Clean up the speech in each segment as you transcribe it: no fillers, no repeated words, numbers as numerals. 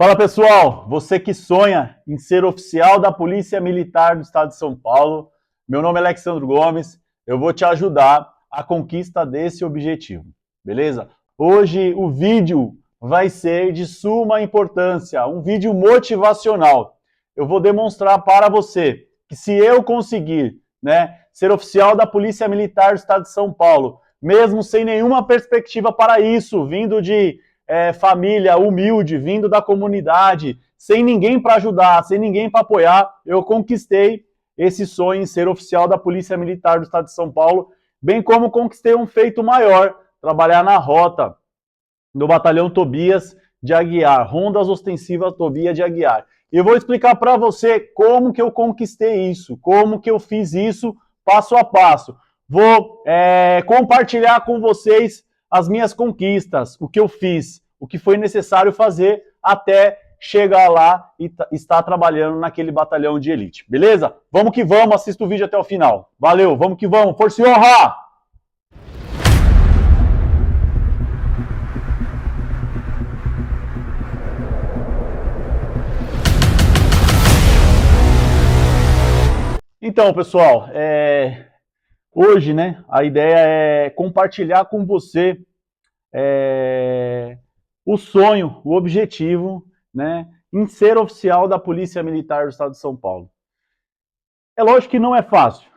Fala pessoal, você que sonha em ser oficial da Polícia Militar do Estado de São Paulo, meu nome é Alexandro Gomes, eu vou te ajudar à conquista desse objetivo, beleza? Hoje o vídeo vai ser de suma importância, um vídeo motivacional. Eu vou demonstrar para você que se eu conseguir, ser oficial da Polícia Militar do Estado de São Paulo, mesmo sem nenhuma perspectiva para isso, vindo de família humilde, vindo da comunidade, sem ninguém para ajudar, sem ninguém para apoiar, eu conquistei esse sonho em ser oficial da Polícia Militar do Estado de São Paulo, bem como conquistei um feito maior, trabalhar na rota do Batalhão Tobias de Aguiar, Rondas Ostensivas Tobias de Aguiar. E eu vou explicar para você como que eu conquistei isso, como que eu fiz isso passo a passo. Vou compartilhar com vocês as minhas conquistas, o que eu fiz, o que foi necessário fazer até chegar lá e estar trabalhando naquele batalhão de elite, beleza? Vamos que vamos, assista o vídeo até o final. Valeu, vamos que vamos, força e honra! Então, pessoal, hoje, a ideia é compartilhar com você o sonho, o objetivo, em ser oficial da Polícia Militar do Estado de São Paulo. É lógico que não é fácil.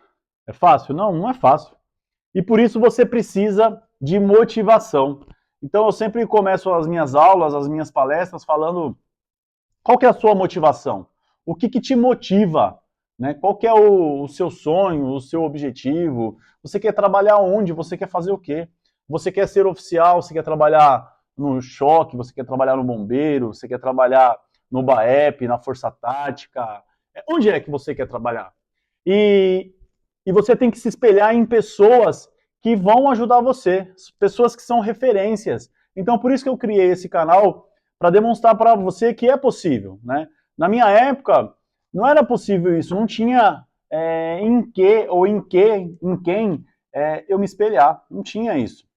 É fácil? Não, não é fácil. E por isso você precisa de motivação. Então eu sempre começo as minhas aulas, as minhas palestras falando qual que é a sua motivação? O que te motiva? Qual que é o seu sonho, o seu objetivo? Você quer trabalhar onde? Você quer fazer o quê? Você quer ser oficial? Você quer trabalhar no choque? Você quer trabalhar no bombeiro? Você quer trabalhar no BAEP, na Força Tática? Onde é que você quer trabalhar? E você tem que se espelhar em pessoas que vão ajudar você, pessoas que são referências. Então, por isso que eu criei esse canal, para demonstrar para você que é possível. Na minha época, não era possível isso, não tinha em quem eu me espelhar, não tinha isso.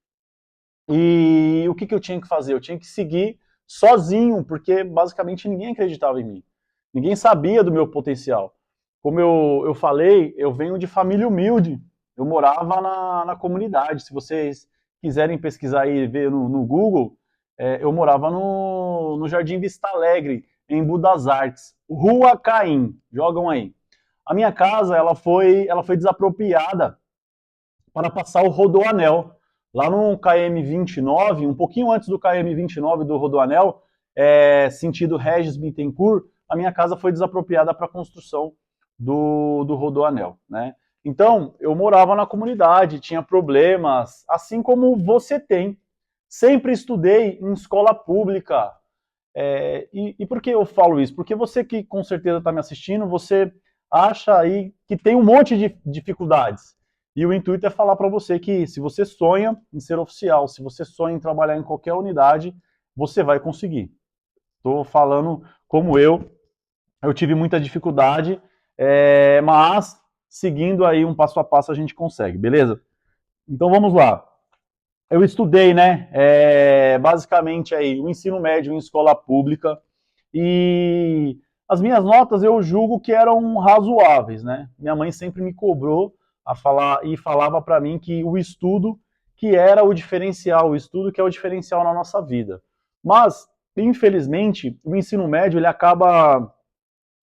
E o que eu tinha que fazer? Eu tinha que seguir sozinho, porque basicamente ninguém acreditava em mim. Ninguém sabia do meu potencial. Como eu falei, eu venho de família humilde. Eu morava na comunidade. Se vocês quiserem pesquisar aí e ver no Google, eu morava no Jardim Vista Alegre, em Budas Artes. Rua Caim, jogam aí. A minha casa ela foi desapropriada para passar o Rodoanel. Lá no KM 29, um pouquinho antes do KM 29 do Rodoanel, sentido Regis Bittencourt, a minha casa foi desapropriada para a construção do Rodoanel, Então, eu morava na comunidade, tinha problemas, assim como você tem. Sempre estudei em escola pública. E por que eu falo isso? Porque você que com certeza está me assistindo, você acha aí que tem um monte de dificuldades. E o intuito é falar para você que se você sonha em ser oficial, se você sonha em trabalhar em qualquer unidade, você vai conseguir. Estou falando como eu tive muita dificuldade, mas seguindo aí um passo a passo a gente consegue, beleza? Então vamos lá. Eu estudei, basicamente aí o ensino médio em escola pública e as minhas notas eu julgo que eram razoáveis, Minha mãe sempre me cobrou a falar e falava para mim que o estudo que era o diferencial, o estudo que é o diferencial na nossa vida. Mas, infelizmente, o ensino médio ele acaba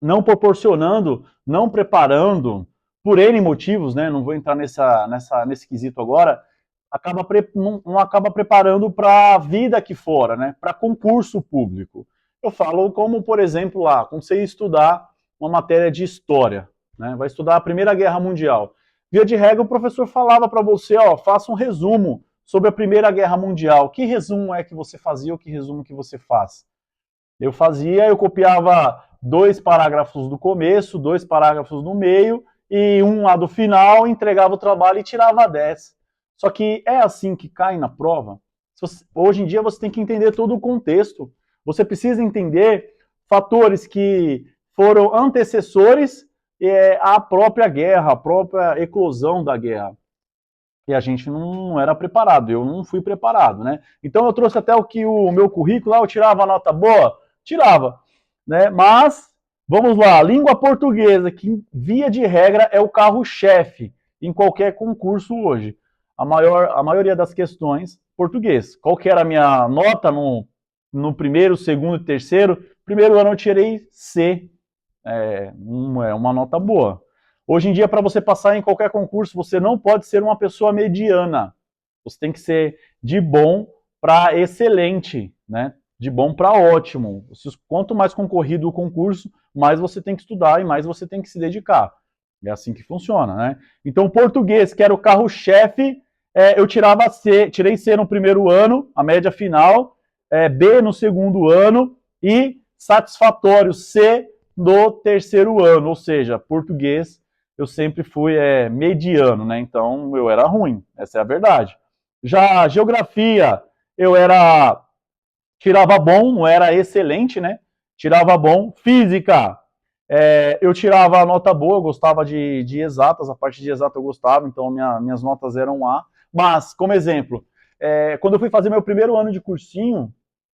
não proporcionando, não preparando, por N motivos, não vou entrar nesse quesito agora, não acaba preparando para a vida aqui fora, para concurso público. Eu falo como, por exemplo, lá, quando você estudar uma matéria de história, vai estudar a Primeira Guerra Mundial. Via de regra, o professor falava para você, faça um resumo sobre a Primeira Guerra Mundial. Que resumo é que você fazia ou que resumo que você faz? Eu copiava 2 parágrafos do começo, 2 parágrafos no meio e um lá do final, entregava o trabalho e tirava 10. Só que é assim que cai na prova. Hoje em dia você tem que entender todo o contexto. Você precisa entender fatores que foram antecessores à própria guerra, à própria eclosão da guerra. E a gente não era preparado, eu não fui preparado, Então eu trouxe até o meu currículo, eu tirava nota boa, tirava, né? Mas, vamos lá, língua portuguesa, que via de regra é o carro-chefe em qualquer concurso hoje. A maioria das questões, português. Qual que era a minha nota no primeiro, segundo e terceiro? Primeiro ano eu tirei C, uma nota boa. Hoje em dia, para você passar em qualquer concurso, você não pode ser uma pessoa mediana. Você tem que ser de bom para excelente, né? De bom para ótimo. Quanto mais concorrido o concurso, mais você tem que estudar e mais você tem que se dedicar. É assim que funciona, né? Então, português, que era o carro-chefe, eu tirei C no primeiro ano, a média final, B no segundo ano e satisfatório C no terceiro ano, ou seja, português eu sempre fui mediano, né? Então eu era ruim, essa é a verdade. Já geografia, tirava bom, não era excelente, né? Tirava bom. Física, eu tirava nota boa, eu gostava de exatas, a parte de exata eu gostava, então minhas notas eram A. Mas, como exemplo, quando eu fui fazer meu primeiro ano de cursinho,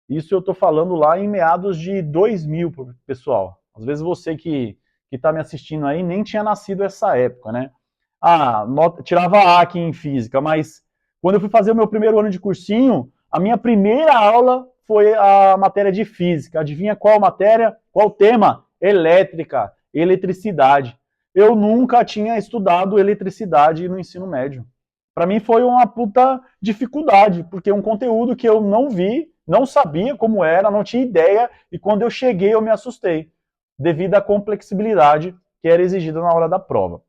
isso eu estou falando lá em meados de 2000, pessoal. Às vezes você que está me assistindo aí nem tinha nascido essa época, né? Tirava A aqui em física, mas quando eu fui fazer o meu primeiro ano de cursinho, a minha primeira aula foi a matéria de física. Adivinha qual matéria? Qual tema? Elétrica, eletricidade. Eu nunca tinha estudado eletricidade no ensino médio. Para mim foi uma puta dificuldade, porque é um conteúdo que eu não vi, não sabia como era, não tinha ideia, e quando eu cheguei eu me assustei, devido à complexibilidade que era exigida na hora da prova.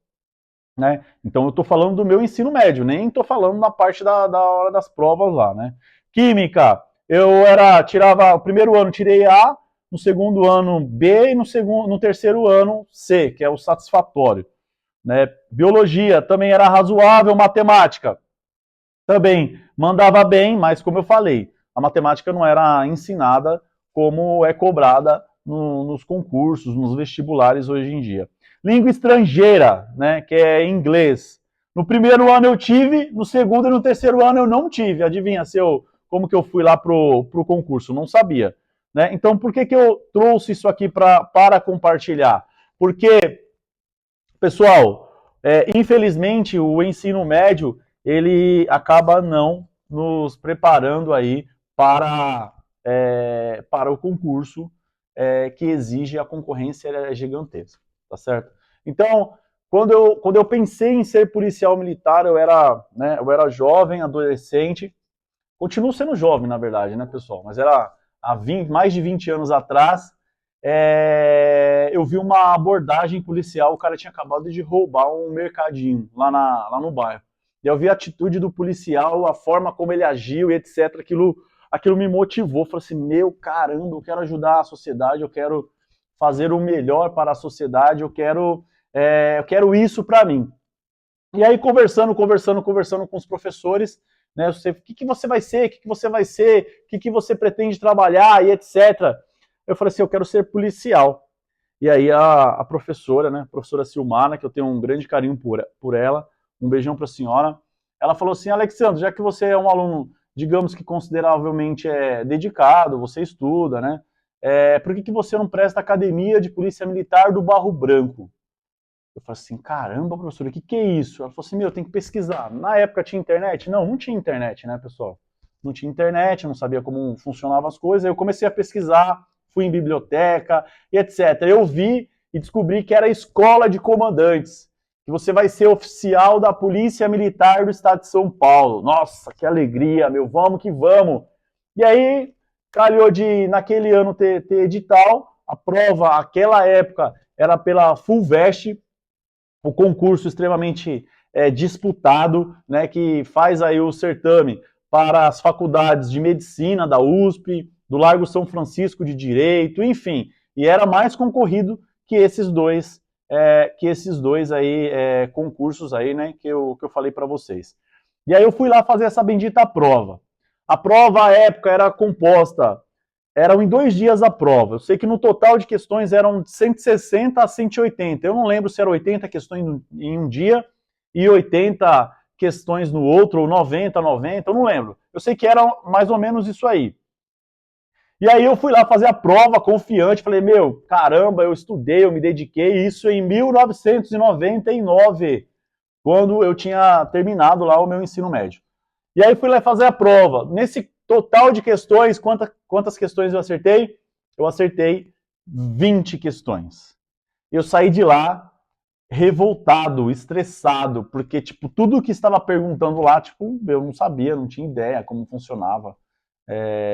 Né? Então eu estou falando do meu ensino médio, nem estou falando na parte da hora das provas lá, né? Química, tirava o primeiro ano tirei A, no segundo ano B e no terceiro ano C, que é o satisfatório. Né? Biologia também era razoável, matemática também mandava bem, mas como eu falei, a matemática não era ensinada como é cobrada nos concursos, nos vestibulares hoje em dia. Língua estrangeira, né, que é inglês. No primeiro ano eu tive, no segundo e no terceiro ano eu não tive. Adivinha como que eu fui lá pro concurso? Não sabia. Né? Então, por que eu trouxe isso aqui para compartilhar? Porque, pessoal, infelizmente o ensino médio ele acaba não nos preparando aí para o concurso que exige a concorrência gigantesca, tá certo? Então, quando eu pensei em ser policial militar, eu era jovem, adolescente, continuo sendo jovem, na verdade, né, pessoal? Mas era há mais de 20 anos atrás, eu vi uma abordagem policial, o cara tinha acabado de roubar um mercadinho lá no bairro. E eu vi a atitude do policial, a forma como ele agiu e etc. Aquilo me motivou. Falei assim, meu caramba, eu quero ajudar a sociedade, eu quero fazer o melhor para a sociedade, eu quero isso para mim. E aí, conversando com os professores, né, o que você vai ser, o que você vai ser, o que você pretende trabalhar e etc. Eu falei assim, eu quero ser policial. E aí a professora, né, a professora Silmara, que eu tenho um grande carinho por ela, um beijão para a senhora, ela falou assim, Alexandre, já que você é um aluno, digamos que consideravelmente dedicado, você estuda, né, por que você não presta academia de polícia militar do Barro Branco? Eu falei assim, caramba, professora, o que é isso? Ela falou assim, meu, tem que pesquisar. Na época tinha internet? Não tinha internet, né, pessoal? Não tinha internet, não sabia como funcionavam as coisas. Aí eu comecei a pesquisar, fui em biblioteca e etc. Eu vi e descobri que era a escola de comandantes, que você vai ser oficial da Polícia Militar do Estado de São Paulo. Nossa, que alegria, meu, vamos que vamos. E aí, calhou de, naquele ano, ter edital. A prova, aquela época, era pela FUVEST, o concurso extremamente disputado, né, que faz aí o certame para as faculdades de medicina da USP, do Largo São Francisco de Direito, enfim, e era mais concorrido que esses dois aí concursos aí, né, que eu falei para vocês. E aí eu fui lá fazer essa bendita prova. A prova à época era composta, eram em 2 dias a prova. Eu sei que no total de questões eram de 160 a 180. Eu não lembro se eram 80 questões em um dia e 80 questões no outro, ou 90, eu não lembro. Eu sei que era mais ou menos isso aí. E aí eu fui lá fazer a prova confiante, falei, meu, caramba, eu estudei, eu me dediquei, isso em 1999, quando eu tinha terminado lá o meu ensino médio. E aí fui lá fazer a prova. Nesse total de questões, quantas questões eu acertei? Eu acertei 20 questões. Eu saí de lá revoltado, estressado, porque, tipo, tudo que estava perguntando lá, tipo, eu não sabia, não tinha ideia como funcionava.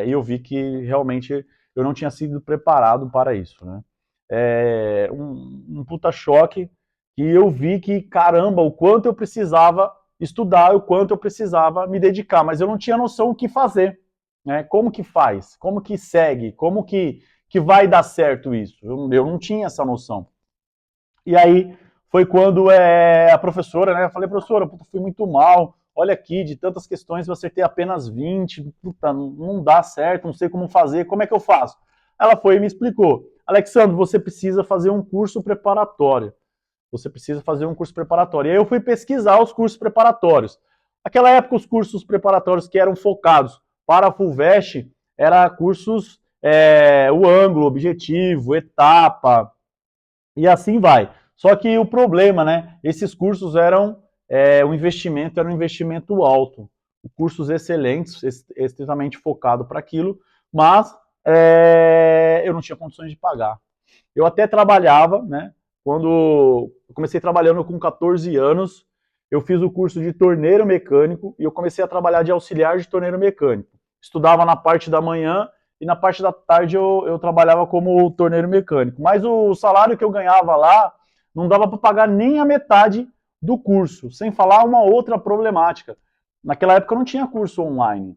E eu vi que realmente eu não tinha sido preparado para isso, né? Um puta choque que eu vi que, caramba, o quanto eu precisava estudar, o quanto eu precisava me dedicar, mas eu não tinha noção o que fazer, né? Como que faz? Como que segue? Como que vai dar certo isso? Eu não tinha essa noção. E aí foi quando a professora, né? Eu falei, professora, puta, fui muito mal. Olha aqui, de tantas questões eu acertei apenas 20. Puta, não dá certo, não sei como fazer, como é que eu faço? Ela foi e me explicou. Alexandre, você precisa fazer um curso preparatório. Você precisa fazer um curso preparatório. E aí eu fui pesquisar os cursos preparatórios. Naquela época, os cursos preparatórios que eram focados para a FUVEST eram cursos, o ângulo, objetivo, etapa, e assim vai. Só que o problema, né? Esses cursos eram o investimento era um investimento alto, cursos excelentes, estritamente focado para aquilo, mas eu não tinha condições de pagar. Eu até trabalhava, né? Quando eu comecei trabalhando com 14 anos, eu fiz o curso de torneiro mecânico e eu comecei a trabalhar de auxiliar de torneiro mecânico. Estudava na parte da manhã e na parte da tarde eu trabalhava como torneiro mecânico. Mas o salário que eu ganhava lá não dava para pagar nem a metade do curso, sem falar uma outra problemática. Naquela época não tinha curso online,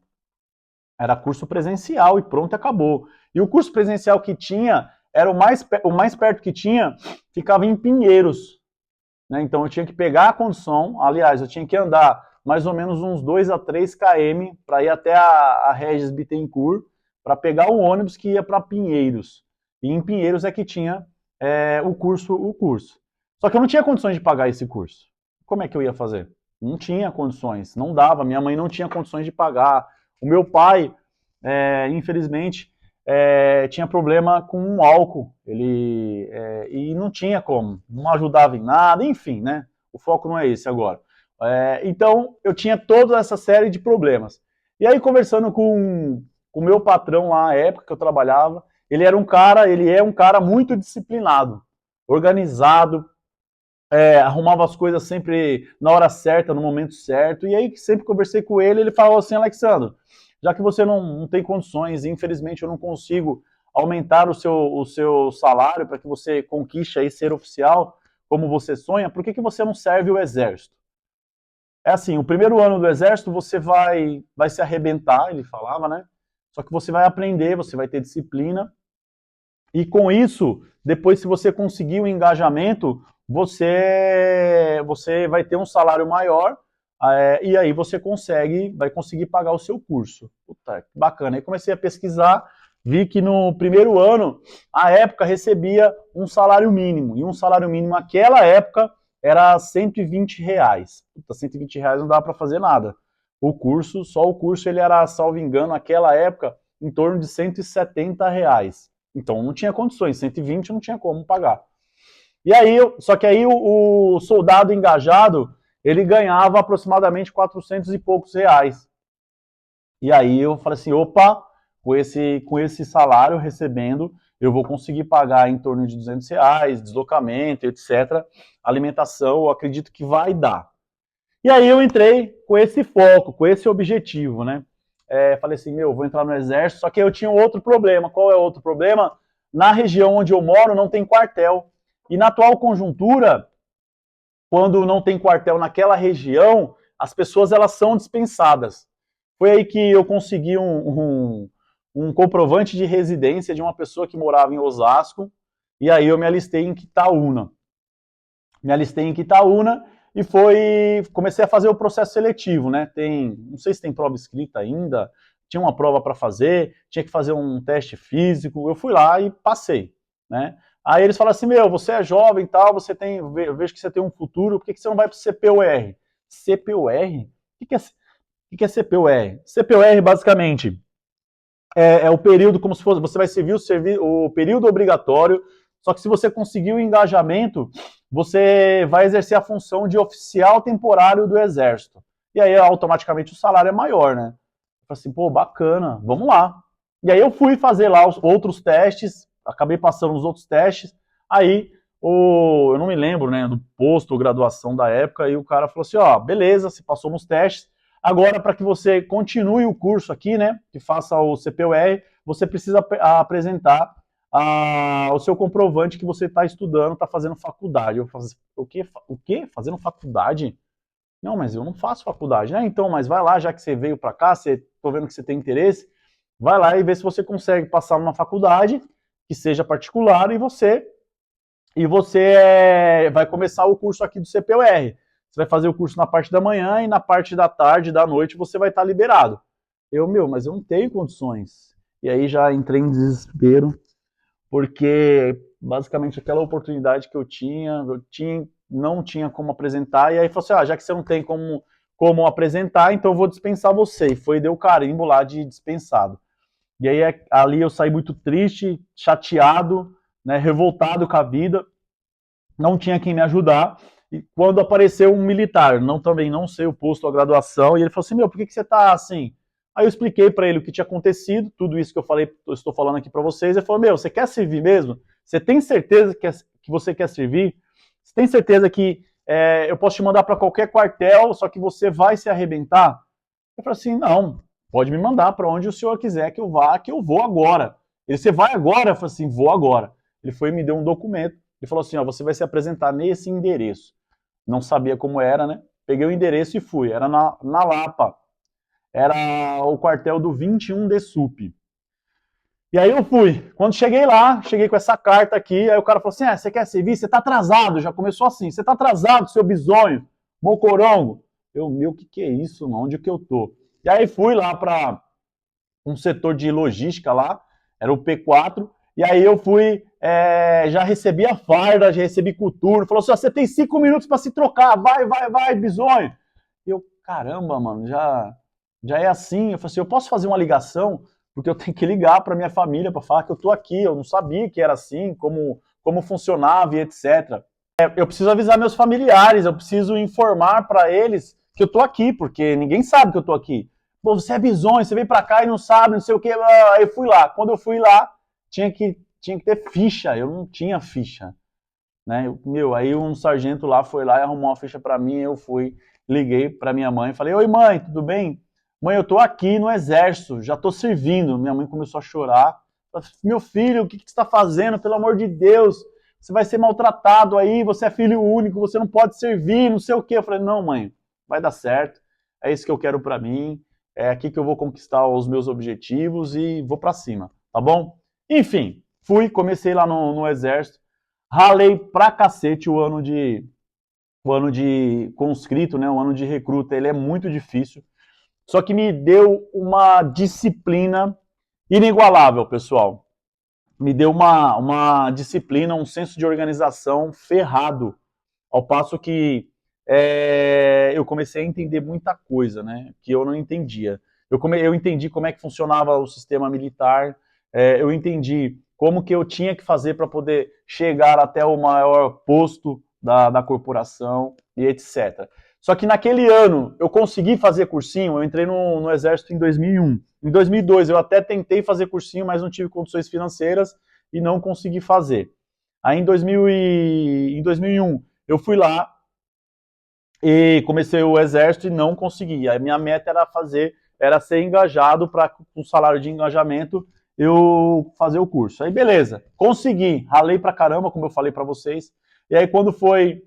era curso presencial e pronto, acabou. E o curso presencial que tinha era o mais perto que tinha, ficava em Pinheiros. Né? Então eu tinha que pegar a condução, aliás, eu tinha que andar mais ou menos uns 2 a 3 km para ir até a Regis Bittencourt, para pegar o ônibus que ia para Pinheiros. E em Pinheiros é que tinha o curso. Só que eu não tinha condições de pagar esse curso. Como é que eu ia fazer? Não tinha condições, não dava, minha mãe não tinha condições de pagar. O meu pai, infelizmente, tinha problema com o álcool, e não tinha como, não ajudava em nada, enfim, né? O foco não é esse agora. Então, eu tinha toda essa série de problemas. E aí, conversando com o meu patrão lá na época que eu trabalhava, ele é um cara muito disciplinado, organizado, arrumava as coisas sempre na hora certa, no momento certo, e aí sempre conversei com ele, ele falou assim, Alexandre, já que você não tem condições, e infelizmente eu não consigo aumentar o seu salário para que você conquiste aí ser oficial, como você sonha, por que você não serve o exército? É assim, o primeiro ano do exército você vai se arrebentar, ele falava, né? Só que você vai aprender, você vai ter disciplina, e com isso, depois se você conseguir o engajamento, você vai ter um salário maior, e aí você vai conseguir pagar o seu curso. Puta, que bacana. Aí comecei a pesquisar, vi que no primeiro ano, a época recebia um salário mínimo, e um salário mínimo naquela época era R$ 120. Puta, R$ 120 não dava para fazer nada. Só o curso ele era, salvo engano, naquela época, em torno de R$ 170. Então não tinha condições, 120 não tinha como pagar. E aí, só que aí o soldado engajado, ele ganhava aproximadamente 400 e poucos reais. E aí eu falei assim, opa, com esse salário recebendo, eu vou conseguir pagar em torno de R$ 200, deslocamento, etc. Alimentação, eu acredito que vai dar. E aí eu entrei com esse foco, com esse objetivo, né? Falei assim, vou entrar no exército, só que eu tinha outro problema. Qual é o outro problema? Na região onde eu moro não tem quartel. E na atual conjuntura, quando não tem quartel naquela região, as pessoas elas são dispensadas. Foi aí que eu consegui um comprovante de residência de uma pessoa que morava em Osasco, e aí eu me alistei em Quitaúna. E comecei a fazer o processo seletivo, né? Não sei se tem prova escrita ainda, tinha uma prova para fazer, tinha que fazer um teste físico, eu fui lá e passei, né? Aí eles falam assim, você é jovem e tal, eu vejo que você tem um futuro, por que você não vai para o CPUR? CPUR? O que é CPUR? CPUR, basicamente, é o período como se fosse, você vai servir o período obrigatório, só que se você conseguir o engajamento, você vai exercer a função de oficial temporário do Exército. E aí, automaticamente, o salário é maior, né? Eu falei assim, pô, bacana, vamos lá. E aí eu fui fazer lá os outros testes, acabei passando os outros testes, aí eu não me lembro, né, do posto ou graduação da época, e o cara falou assim, ó, beleza, você passou nos testes, agora para que você continue o curso aqui, né, que faça o CPUR, você precisa apresentar o seu comprovante que você está estudando, está fazendo faculdade. Eu falei, o quê? O quê? Fazendo faculdade? Não, mas eu não faço faculdade. Então, mas vai lá, já que você veio para cá, tô vendo que você tem interesse, vai lá e vê se você consegue passar numa faculdade que seja particular e você vai começar o curso aqui do CPUR. Você vai fazer o curso na parte da manhã e na parte da tarde, da noite, você vai estar liberado. Mas eu não tenho condições. E aí já entrei em desespero, porque basicamente aquela oportunidade que eu tinha não tinha como apresentar, e aí falou assim, já que você não tem como apresentar, então eu vou dispensar você. E foi, deu carimbo lá de dispensado. E aí ali eu saí muito triste, chateado, né, revoltado com a vida, não tinha quem me ajudar, e quando apareceu um militar, também não sei o posto, a graduação, e ele falou assim, por que você tá assim? Aí eu expliquei para ele o que tinha acontecido, tudo isso que eu estou falando aqui para vocês, ele falou, você quer servir mesmo? Você tem certeza que você quer servir? Você tem certeza que eu posso te mandar para qualquer quartel, só que você vai se arrebentar? Eu falei assim, não, pode me mandar para onde o senhor quiser que eu vá, que eu vou agora. Você vai agora? Eu falei assim, vou agora. Ele foi e me deu um documento, ele falou assim, você vai se apresentar nesse endereço. Não sabia como era, né? Peguei o endereço e fui, era na Lapa. Era o quartel do 21 de Sup. E aí eu fui. Quando cheguei lá, cheguei com essa carta aqui, aí o cara falou assim, você quer servir? Você tá atrasado, já começou assim, você tá atrasado, seu bisonho, mocorongo. O que é isso, mano? Onde que eu tô? E aí fui lá para um setor de logística lá, era o P4, e aí eu fui, já recebi a farda, já recebi coturno, falou assim, você tem 5 minutos para se trocar, vai, bisonho. E eu, caramba, mano, já é assim. Eu falei assim, eu posso fazer uma ligação, porque eu tenho que ligar para minha família para falar que eu tô aqui, eu não sabia que era assim, como funcionava e etc. Eu preciso avisar meus familiares, eu preciso informar para eles que eu tô aqui, porque ninguém sabe que eu tô aqui. Pô, você é bizonho, você veio para cá e não sabe, não sei o que. Aí eu fui lá. Quando eu fui lá, tinha que ter ficha, eu não tinha ficha. Né? Aí um sargento lá foi lá e arrumou uma ficha para mim, eu fui, liguei para minha mãe, falei, oi mãe, tudo bem? Mãe, eu tô aqui no exército, já tô servindo. Minha mãe começou a chorar. Meu filho, o que você está fazendo? Pelo amor de Deus, você vai ser maltratado aí, você é filho único, você não pode servir, não sei o quê. Eu falei, não mãe, vai dar certo, é isso que eu quero para mim, é aqui que eu vou conquistar os meus objetivos e vou para cima, tá bom? Enfim, comecei lá no exército, ralei pra cacete o ano de conscrito, né? O ano de recruta, ele é muito difícil. Só que me deu uma disciplina inigualável, pessoal. Me deu uma disciplina, um senso de organização ferrado. Ao passo que eu comecei a entender muita coisa, né? Que eu não entendia. Eu entendi como é que funcionava o sistema militar, eu entendi como que eu tinha que fazer para poder chegar até o maior posto da corporação e etc. Só que naquele ano eu consegui fazer cursinho, eu entrei no Exército em 2001. Em 2002 eu até tentei fazer cursinho, mas não tive condições financeiras e não consegui fazer. Aí em 2001 eu fui lá e comecei o Exército e não consegui. A minha meta era ser engajado para com um salário de engajamento eu fazer o curso. Aí beleza, consegui, ralei pra caramba, como eu falei para vocês. E aí quando foi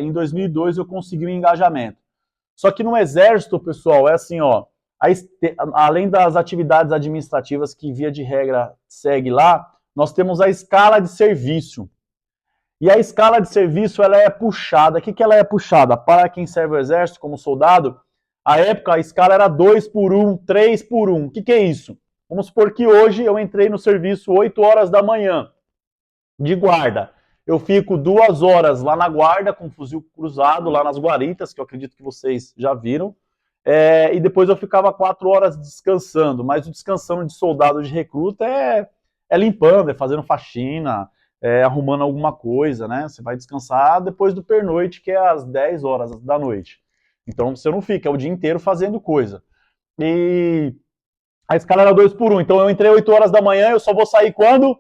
em 2002 eu consegui o engajamento. Só que no Exército, pessoal, é assim, ó, além das atividades administrativas que via de regra segue lá, nós temos a escala de serviço. E a escala de serviço ela é puxada. O que ela é puxada? Para quem serve o Exército como soldado, à época a escala era 2 por 1, 3 por 1. O que é isso? Vamos supor que hoje eu entrei no serviço 8 horas da manhã de guarda. Eu fico 2 horas lá na guarda com o fuzil cruzado, lá nas guaritas, que eu acredito que vocês já viram. e depois eu ficava 4 horas descansando, mas o descansando de soldado de recruta é limpando, é fazendo faxina, arrumando alguma coisa, né? Você vai descansar depois do pernoite, que é às 10 horas da noite. Então você não fica o dia inteiro fazendo coisa. E a escala era 2 por 1, então eu entrei 8 horas da manhã, eu só vou sair quando?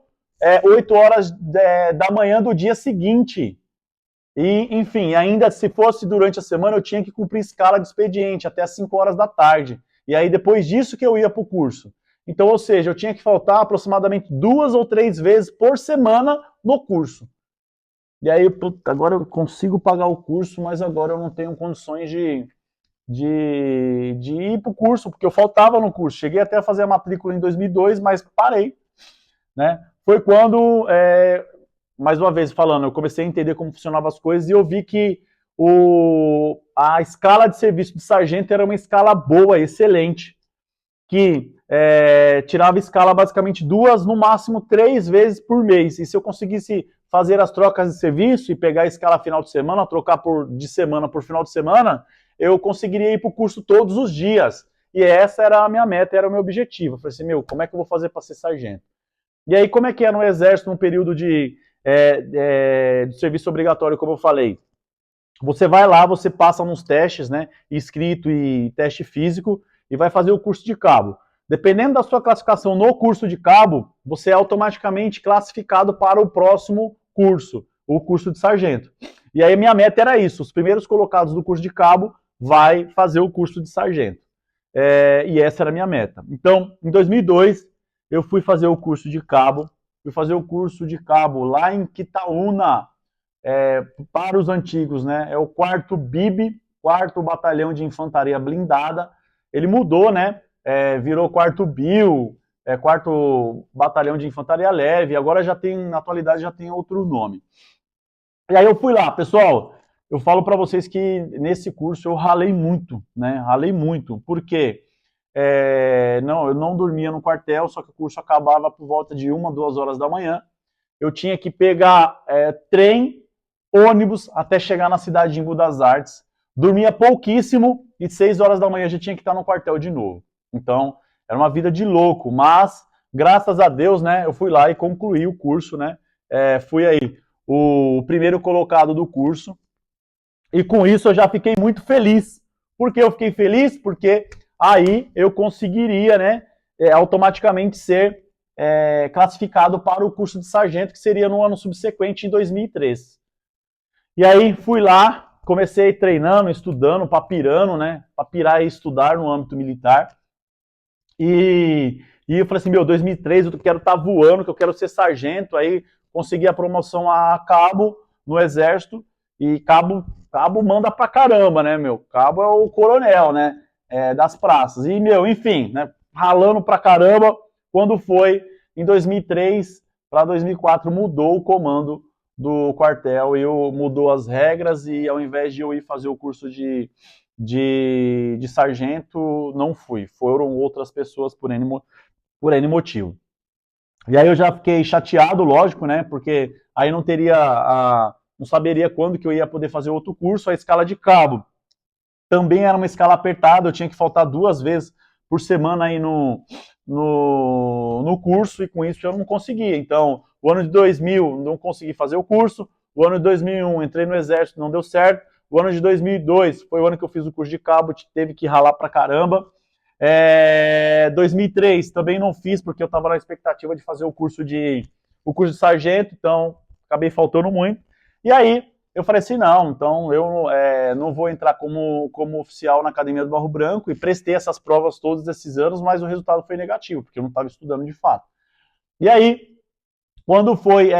8 horas da manhã do dia seguinte. E, enfim, ainda se fosse durante a semana, eu tinha que cumprir escala de expediente até as 5 horas da tarde. E aí, depois disso que eu ia para o curso. Então, ou seja, eu tinha que faltar aproximadamente 2 ou 3 vezes por semana no curso. E aí, agora eu consigo pagar o curso, mas agora eu não tenho condições de ir para o curso, porque eu faltava no curso. Cheguei até a fazer a matrícula em 2002, mas parei. Né? Foi quando, mais uma vez falando, eu comecei a entender como funcionavam as coisas e eu vi que a escala de serviço de sargento era uma escala boa, excelente, que tirava escala basicamente 2, no máximo 3 vezes por mês. E se eu conseguisse fazer as trocas de serviço e pegar a escala final de semana, trocar de semana por final de semana, eu conseguiria ir para o curso todos os dias. E essa era a minha meta, era o meu objetivo. Eu falei assim, como é que eu vou fazer para ser sargento? E aí, como é que é no Exército, num período de serviço obrigatório, como eu falei? Você vai lá, você passa nos testes, né, escrito e teste físico, e vai fazer o curso de cabo. Dependendo da sua classificação no curso de cabo, você é automaticamente classificado para o próximo curso, o curso de sargento. E aí minha meta era isso, os primeiros colocados do curso de cabo vai fazer o curso de sargento. E essa era a minha meta. Então, em 2002, eu fui fazer o curso de cabo, lá em Quitaúna, para os antigos, né? É o 4º BIB, 4º Batalhão de Infantaria Blindada. Ele mudou, né? Virou 4º BIL, 4º Batalhão de Infantaria Leve. Agora na atualidade já tem outro nome. E aí eu fui lá, pessoal. Eu falo para vocês que nesse curso eu ralei muito, né? Ralei muito, porque eu não dormia no quartel, só que o curso acabava por volta de 1, 2 horas da manhã. Eu tinha que pegar trem, ônibus, até chegar na cidade de Embu das Artes. Dormia pouquíssimo e 6 horas da manhã já tinha que estar no quartel de novo. Então, era uma vida de louco, mas, graças a Deus, né, eu fui lá e concluí o curso, né? Fui aí o primeiro colocado do curso. E com isso eu já fiquei muito feliz. Por que eu fiquei feliz? Porque aí eu conseguiria, né, automaticamente ser classificado para o curso de sargento, que seria no ano subsequente, em 2003. E aí fui lá, comecei treinando, estudando, papirando, né, para pirar e estudar no âmbito militar. E eu falei assim, 2003 eu quero estar voando, que eu quero ser sargento. Aí consegui a promoção a cabo no Exército, e cabo manda pra caramba, né, Cabo é o coronel, né, das praças. E, enfim, né, ralando pra caramba. Quando foi em 2003 para 2004, mudou o comando do quartel, mudou as regras, e ao invés de eu ir fazer o curso de sargento, não fui. Foram outras pessoas por N motivo. E aí eu já fiquei chateado, lógico, né? Porque aí não saberia quando que eu ia poder fazer outro curso. A escala de cabo também era uma escala apertada, eu tinha que faltar 2 vezes por semana aí no curso, e com isso eu não conseguia. Então, o ano de 2000 não consegui fazer o curso, o ano de 2001 entrei no Exército, não deu certo, o ano de 2002 foi o ano que eu fiz o curso de cabo, teve que ralar pra caramba. 2003 também não fiz, porque eu estava na expectativa de fazer o curso de sargento, então acabei faltando muito. E aí eu falei assim, não, então eu não vou entrar como oficial na Academia do Barro Branco, e prestei essas provas todos esses anos, mas o resultado foi negativo, porque eu não estava estudando de fato. E aí, quando foi,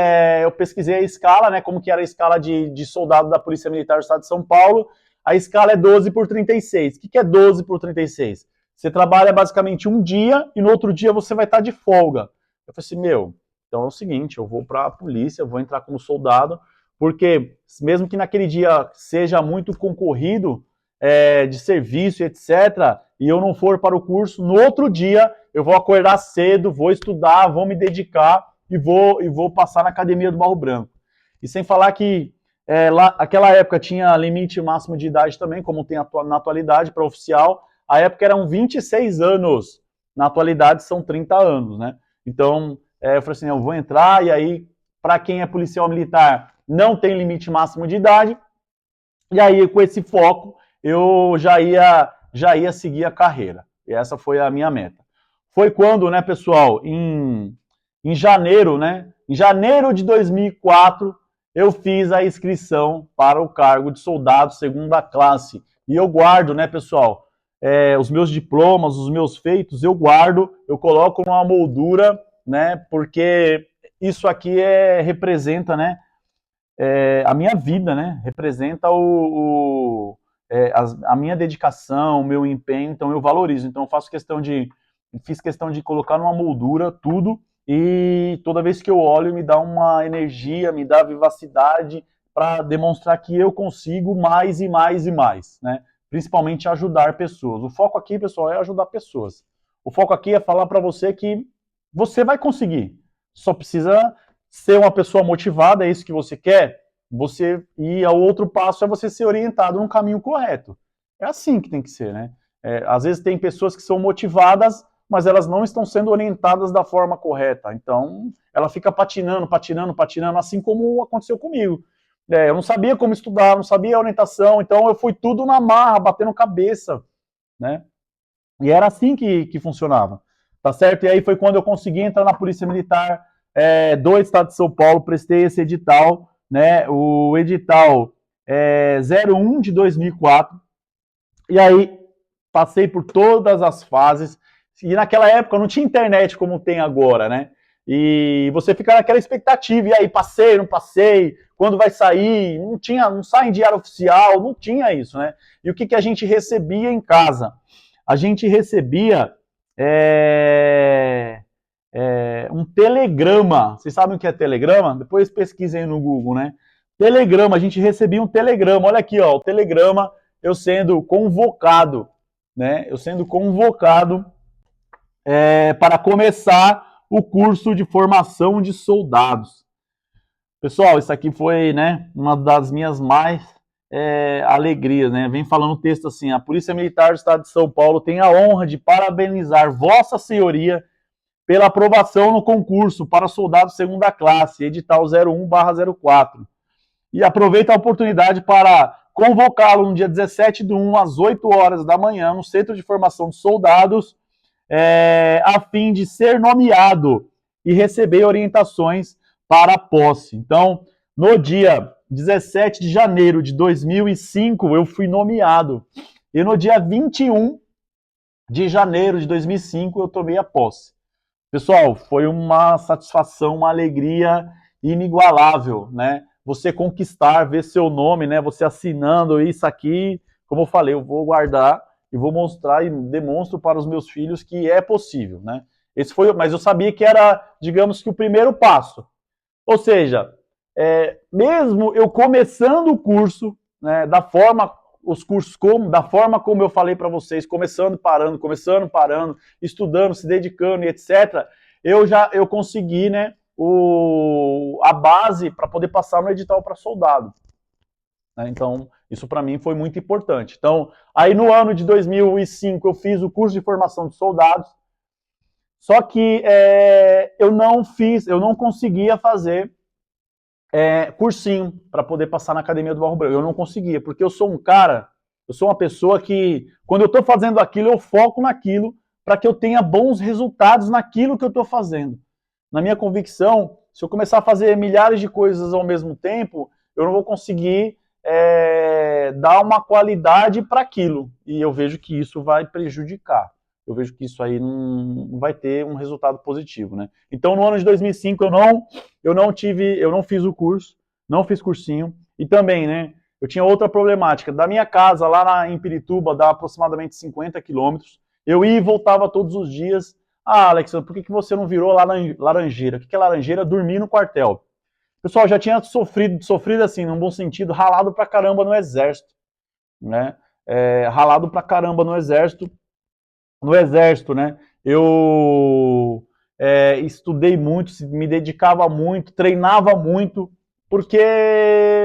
eu pesquisei a escala, né, como que era a escala de soldado da Polícia Militar do Estado de São Paulo. A escala é 12 por 36. O que é 12 por 36? Você trabalha basicamente um dia e no outro dia você vai estar de folga. Eu falei assim, então é o seguinte, eu vou para a polícia, eu vou entrar como soldado, porque mesmo que naquele dia seja muito concorrido de serviço, etc., e eu não for para o curso, no outro dia eu vou acordar cedo, vou estudar, vou me dedicar e vou passar na Academia do Barro Branco. E sem falar que lá, aquela época tinha limite máximo de idade também, como tem na atualidade para oficial. A época eram 26 anos, na atualidade são 30 anos, né? Então, eu falei assim, eu vou entrar, e aí, para quem é policial militar, não tem limite máximo de idade, e aí, com esse foco, eu já ia seguir a carreira. E essa foi a minha meta. Foi quando, né, pessoal, em janeiro, né? Em janeiro de 2004, eu fiz a inscrição para o cargo de soldado segunda classe. E eu guardo, né, pessoal, os meus diplomas, os meus feitos, eu guardo, eu coloco numa moldura, né, porque isso aqui representa, né, a minha vida, né, representa a minha dedicação, o meu empenho, então eu valorizo. Então eu fiz questão de colocar numa moldura tudo, e toda vez que eu olho me dá uma energia, me dá vivacidade para demonstrar que eu consigo mais e mais e mais, né? Principalmente ajudar pessoas. O foco aqui, pessoal, é ajudar pessoas. O foco aqui é falar para você que você vai conseguir. Só precisa ser uma pessoa motivada, é isso que você quer? E o outro passo é você ser orientado no caminho correto. É assim que tem que ser, né? Às vezes tem pessoas que são motivadas, mas elas não estão sendo orientadas da forma correta. Então, ela fica patinando, assim como aconteceu comigo. Eu não sabia como estudar, não sabia a orientação, então eu fui tudo na marra, batendo cabeça, né? E era assim que funcionava, tá certo? E aí foi quando eu consegui entrar na Polícia Militar do Estado de São Paulo, prestei esse edital, né? O edital 01 de 2004, e aí passei por todas as fases. E naquela época não tinha internet como tem agora, né? E você fica naquela expectativa, e aí, passei, não passei, quando vai sair? Não sai em diário oficial, não tinha isso, né? E o que a gente recebia em casa? A gente recebia um telegrama. Vocês sabem o que é telegrama? Depois pesquisem no Google, né? Telegrama, a gente recebia um telegrama. Olha aqui, ó, o telegrama, eu sendo convocado, né? Eu sendo convocado para começar o curso de formação de soldados. Pessoal, isso aqui foi, né, uma das minhas mais alegrias, né? Vem falando o texto assim: a Polícia Militar do Estado de São Paulo tem a honra de parabenizar Vossa Senhoria pela aprovação no concurso para soldado segunda classe, edital 01/04. E aproveita a oportunidade para convocá-lo no dia 17/1, às 8 horas da manhã, no Centro de Formação de Soldados, a fim de ser nomeado e receber orientações para a posse. Então, no dia 17 de janeiro de 2005, eu fui nomeado. E no dia 21 de janeiro de 2005, eu tomei a posse. Pessoal, foi uma satisfação, uma alegria inigualável, né? Você conquistar, ver seu nome, né? Você assinando isso aqui, como eu falei, eu vou guardar e vou mostrar e demonstro para os meus filhos que é possível, né? Mas eu sabia que era, digamos que o primeiro passo. Ou seja, mesmo eu começando o curso, né, da forma como eu falei para vocês, começando, parando, estudando, se dedicando e etc., eu consegui, né, a base para poder passar no edital para soldado. Né? Então, isso para mim foi muito importante. Então, aí no ano de 2005 eu fiz o curso de formação de soldados, só que eu não conseguia fazer cursinho para poder passar na Academia do Barro Branco. Eu não conseguia, porque eu sou uma pessoa que, quando eu estou fazendo aquilo, eu foco naquilo para que eu tenha bons resultados naquilo que eu estou fazendo. Na minha convicção, se eu começar a fazer milhares de coisas ao mesmo tempo, eu não vou conseguir dar uma qualidade para aquilo. E eu vejo que isso vai prejudicar. Eu vejo que isso aí não vai ter um resultado positivo, né? Então, no ano de 2005, eu não fiz o curso, não fiz cursinho, e também, né, eu tinha outra problemática. Da minha casa, lá em Pirituba, dá aproximadamente 50 quilômetros, eu ia e voltava todos os dias. Ah, Alexandre, por que você não virou laranjeira? O que é laranjeira? Dormir no quartel. Pessoal, já tinha sofrido assim, num bom sentido, ralado pra caramba no exército, né? Ralado pra caramba no exército, né? Eu estudei muito, me dedicava muito, treinava muito, porque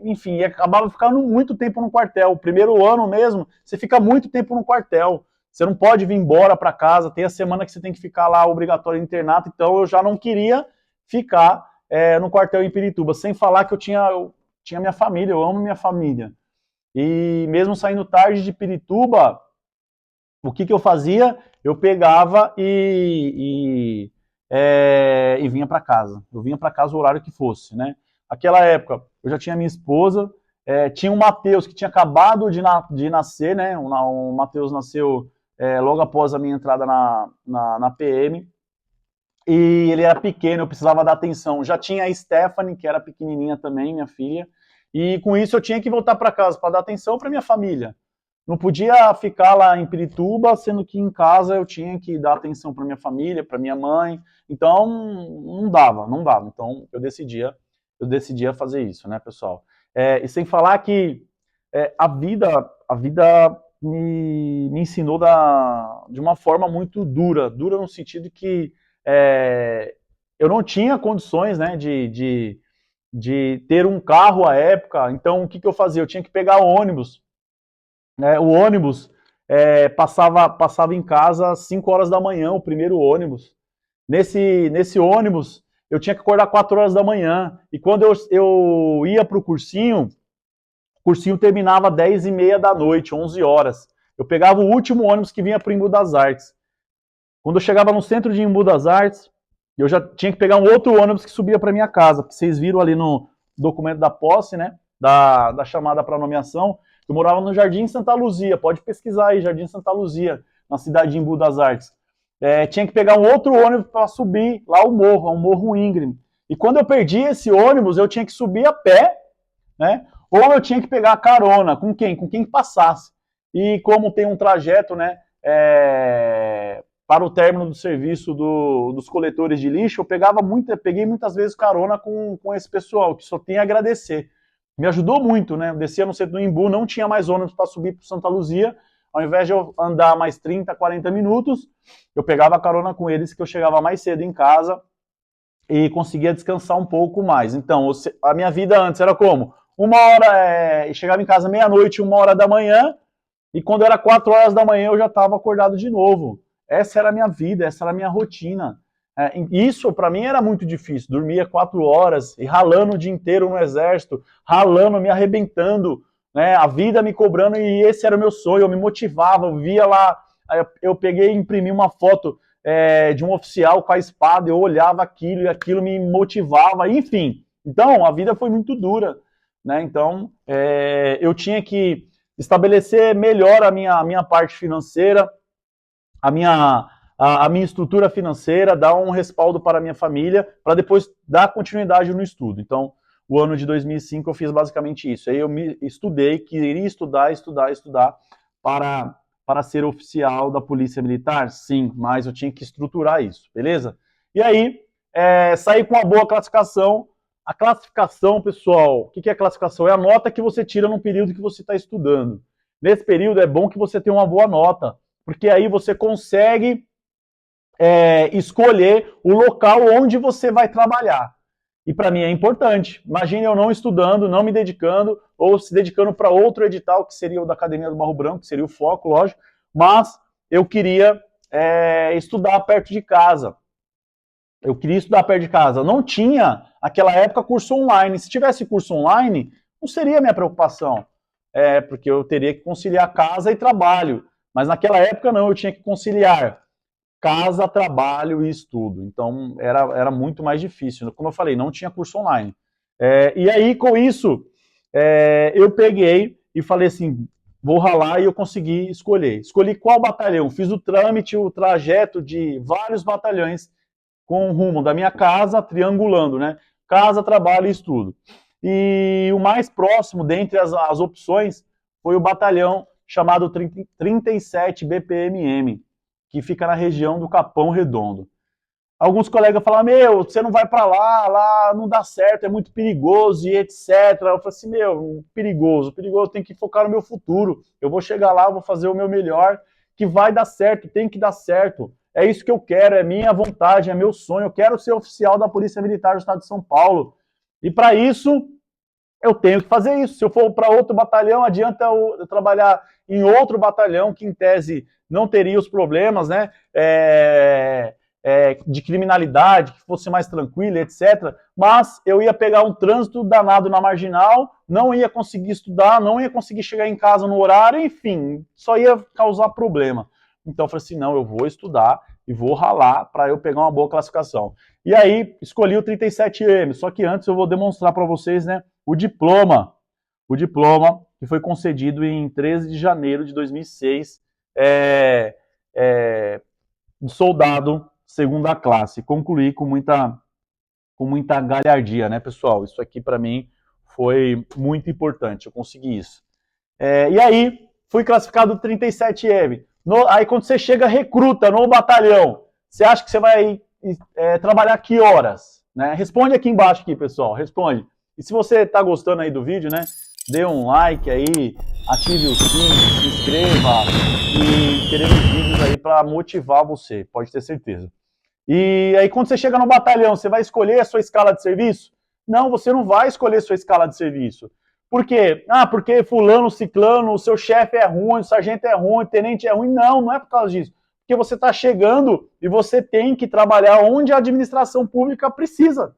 enfim, acabava ficando muito tempo no quartel. O primeiro ano mesmo, você fica muito tempo no quartel. Você não pode vir embora para casa, tem a semana que você tem que ficar lá obrigatório internato, então eu já não queria ficar no quartel em Pirituba, sem falar que eu tinha minha família, eu amo minha família. E mesmo saindo tarde de Pirituba, o que eu fazia? Eu pegava e vinha para casa. Eu vinha para casa o horário que fosse, né? Aquela época, eu já tinha minha esposa, tinha o Matheus, que tinha acabado de nascer, né? O Matheus nasceu logo após a minha entrada na PM, e ele era pequeno, eu precisava dar atenção. Já tinha a Stephanie, que era pequenininha também, minha filha, e com isso eu tinha que voltar para casa para dar atenção para minha família. Não podia ficar lá em Pirituba, sendo que em casa eu tinha que dar atenção para minha família, para minha mãe. Então não dava. Então eu decidia fazer isso, né, pessoal? E sem falar que a vida me ensinou de uma forma muito dura no sentido que eu não tinha condições, né, de ter um carro à época. Então o que eu fazia? Eu tinha que pegar ônibus. O ônibus passava em casa às 5 horas da manhã, o primeiro ônibus. Nesse ônibus, eu tinha que acordar 4 horas da manhã. E quando eu ia para o cursinho terminava às 10h30 da noite, 11 horas. Eu pegava o último ônibus que vinha para o Embu das Artes. Quando eu chegava no centro de Embu das Artes, eu já tinha que pegar um outro ônibus que subia para minha casa. Porque vocês viram ali no documento da posse, né, da chamada para nomeação, eu morava no Jardim Santa Luzia, pode pesquisar aí, Jardim Santa Luzia, na cidade de Embu das Artes. Tinha que pegar um outro ônibus para subir lá o morro, um morro íngreme. E quando eu perdi esse ônibus, eu tinha que subir a pé, né? Ou eu tinha que pegar carona, com quem? Com quem passasse. E como tem um trajeto, né, para o término do serviço dos coletores de lixo, eu peguei muitas vezes carona com esse pessoal, que só tem a agradecer. Me ajudou muito, né? Eu descia no centro do Embu, não tinha mais ônibus para subir para Santa Luzia. Ao invés de eu andar mais 30, 40 minutos, eu pegava carona com eles, que eu chegava mais cedo em casa e conseguia descansar um pouco mais. Então, a minha vida antes era como? Chegava em casa meia-noite, 1 hora da manhã, e quando era 4 horas da manhã eu já estava acordado de novo. Essa era a minha vida, essa era a minha rotina. Isso para mim era muito difícil, dormia 4 horas e ralando o dia inteiro no exército, ralando, me arrebentando, né, a vida me cobrando, e esse era o meu sonho, eu me motivava, eu via lá, eu peguei e imprimi uma foto de um oficial com a espada, eu olhava aquilo e aquilo me motivava, enfim. Então a vida foi muito dura, né? Então eu tinha que estabelecer melhor a minha parte financeira, a minha estrutura financeira, dar um respaldo para a minha família, para depois dar continuidade no estudo. Então, o ano de 2005 eu fiz basicamente isso. Aí eu me estudei, queria estudar para ser oficial da Polícia Militar? Sim, mas eu tinha que estruturar isso, beleza? E aí, saí com uma boa classificação. A classificação, pessoal, o que é a classificação? É a nota que você tira no período que você está estudando. Nesse período é bom que você tenha uma boa nota, porque aí você consegue escolher o local onde você vai trabalhar. E para mim é importante. Imagine eu não estudando, não me dedicando, ou se dedicando para outro edital, que seria o da Academia do Barro Branco, que seria o foco, lógico, mas eu queria estudar perto de casa. Eu queria estudar perto de casa. Não tinha, naquela época, curso online. Se tivesse curso online, não seria a minha preocupação, porque eu teria que conciliar casa e trabalho. Mas naquela época não, eu tinha que conciliar casa, trabalho e estudo. Então era muito mais difícil. Como eu falei, não tinha curso online. E aí, com isso, eu peguei e falei assim, vou ralar, e eu consegui escolher. Escolhi qual batalhão. Fiz o trâmite, o trajeto de vários batalhões com o rumo da minha casa, triangulando, né? Casa, trabalho e estudo. E o mais próximo, dentre as opções, foi o batalhão chamado 37 BPMM, que fica na região do Capão Redondo. Alguns colegas falaram, você não vai para lá não dá certo, é muito perigoso e etc. Eu falei assim, perigoso tem que focar no meu futuro, eu vou chegar lá, vou fazer o meu melhor, que vai dar certo, tem que dar certo, é isso que eu quero, é minha vontade, é meu sonho, eu quero ser oficial da Polícia Militar do Estado de São Paulo. E para isso, eu tenho que fazer isso. Se eu for para outro batalhão, adianta eu trabalhar em outro batalhão que, em tese, não teria os problemas, né? De criminalidade, que fosse mais tranquilo, etc. Mas eu ia pegar um trânsito danado na marginal, não ia conseguir estudar, não ia conseguir chegar em casa no horário, enfim, só ia causar problema. Então eu falei assim, não, eu vou estudar e vou ralar para eu pegar uma boa classificação. E aí escolhi o 37M, só que antes eu vou demonstrar para vocês, né, o diploma que foi concedido em 13 de janeiro de 2006, de soldado segunda classe. Concluí com muita galhardia, né, pessoal? Isso aqui para mim foi muito importante, eu consegui isso. E aí, fui classificado 37M. Aí quando você chega recruta no batalhão, você acha que você vai trabalhar que horas? Né? Responde aqui embaixo, aqui, pessoal, responde. E se você está gostando aí do vídeo, né, dê um like aí, ative o sininho, se inscreva e teremos vídeos aí para motivar você, pode ter certeza. E aí quando você chega no batalhão, você vai escolher a sua escala de serviço? Não, você não vai escolher sua escala de serviço. Por quê? Ah, porque fulano, ciclano, o seu chefe é ruim, o sargento é ruim, o tenente é ruim. Não, não é por causa disso. Porque você está chegando e você tem que trabalhar onde a administração pública precisa.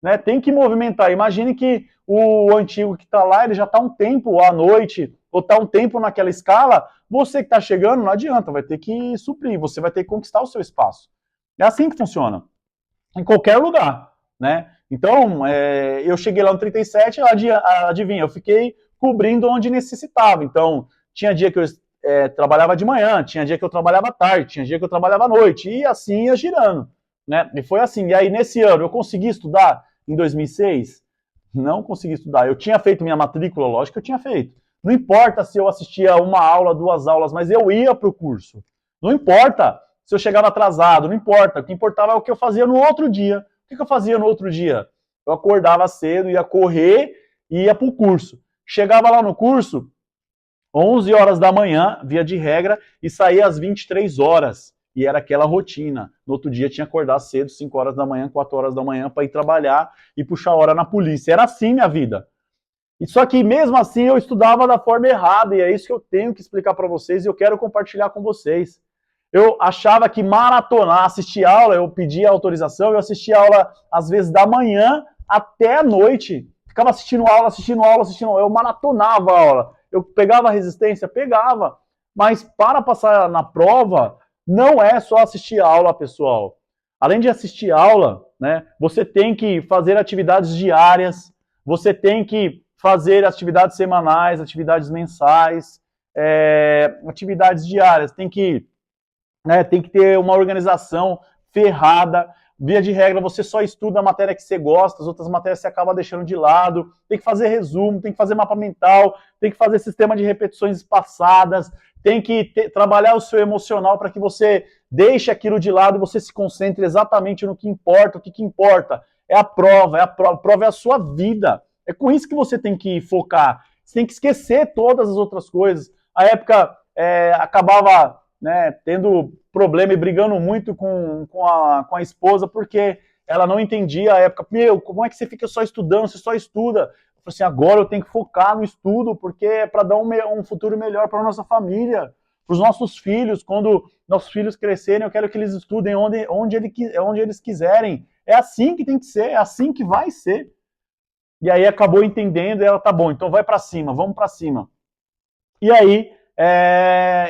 Né? Tem que movimentar. Imagine que o antigo que está lá, ele já está um tempo à noite, ou está um tempo naquela escala, você que está chegando, não adianta, vai ter que suprir, você vai ter que conquistar o seu espaço. É assim que funciona. Em qualquer lugar, né? Então, eu cheguei lá no 37, adivinha, eu fiquei cobrindo onde necessitava. Então, tinha dia que eu trabalhava de manhã, tinha dia que eu trabalhava à tarde, tinha dia que eu trabalhava à noite, e assim ia girando, né? E foi assim. E aí, nesse ano, eu consegui estudar em 2006? Não consegui estudar. Eu tinha feito minha matrícula, lógico que eu tinha feito. Não importa se eu assistia uma aula, 2 aulas, mas eu ia para o curso. Não importa se eu chegava atrasado, não importa. O que importava é o que eu fazia no outro dia. O que eu fazia no outro dia? Eu acordava cedo, ia correr e ia para o curso. Chegava lá no curso, 11 horas da manhã, via de regra, e saía às 23 horas. E era aquela rotina. No outro dia tinha que acordar cedo, 5 horas da manhã, 4 horas da manhã, para ir trabalhar e puxar hora na polícia. Era assim minha vida. E só que mesmo assim eu estudava da forma errada, e é isso que eu tenho que explicar para vocês e eu quero compartilhar com vocês. Eu achava que maratonar, assistir aula, eu pedia autorização, eu assistia aula às vezes da manhã até a noite. Ficava assistindo aula, eu maratonava a aula. Eu pegava resistência, pegava. Mas para passar na prova, não é só assistir aula, pessoal. Além de assistir aula, né, você tem que fazer atividades diárias, você tem que fazer atividades semanais, atividades mensais, atividades diárias. Tem que ter uma organização ferrada. Via de regra, você só estuda a matéria que você gosta, as outras matérias você acaba deixando de lado. Tem que fazer resumo, tem que fazer mapa mental, tem que fazer sistema de repetições espaçadas, tem que trabalhar o seu emocional para que você deixe aquilo de lado e você se concentre exatamente no que importa. O que importa é a prova, a prova é a sua vida. É com isso que você tem que focar. Você tem que esquecer todas as outras coisas. A época acabava tendo problema e brigando muito com a esposa, porque ela não entendia a época. Meu, como é que você fica só estudando? Você só estuda. Eu falei assim, agora eu tenho que focar no estudo, porque é para dar um futuro melhor para a nossa família, para os nossos filhos. Quando nossos filhos crescerem, eu quero que eles estudem onde eles quiserem. É assim que tem que ser, é assim que vai ser. E aí acabou entendendo, e ela, tá bom, então vai para cima, vamos para cima. E aí,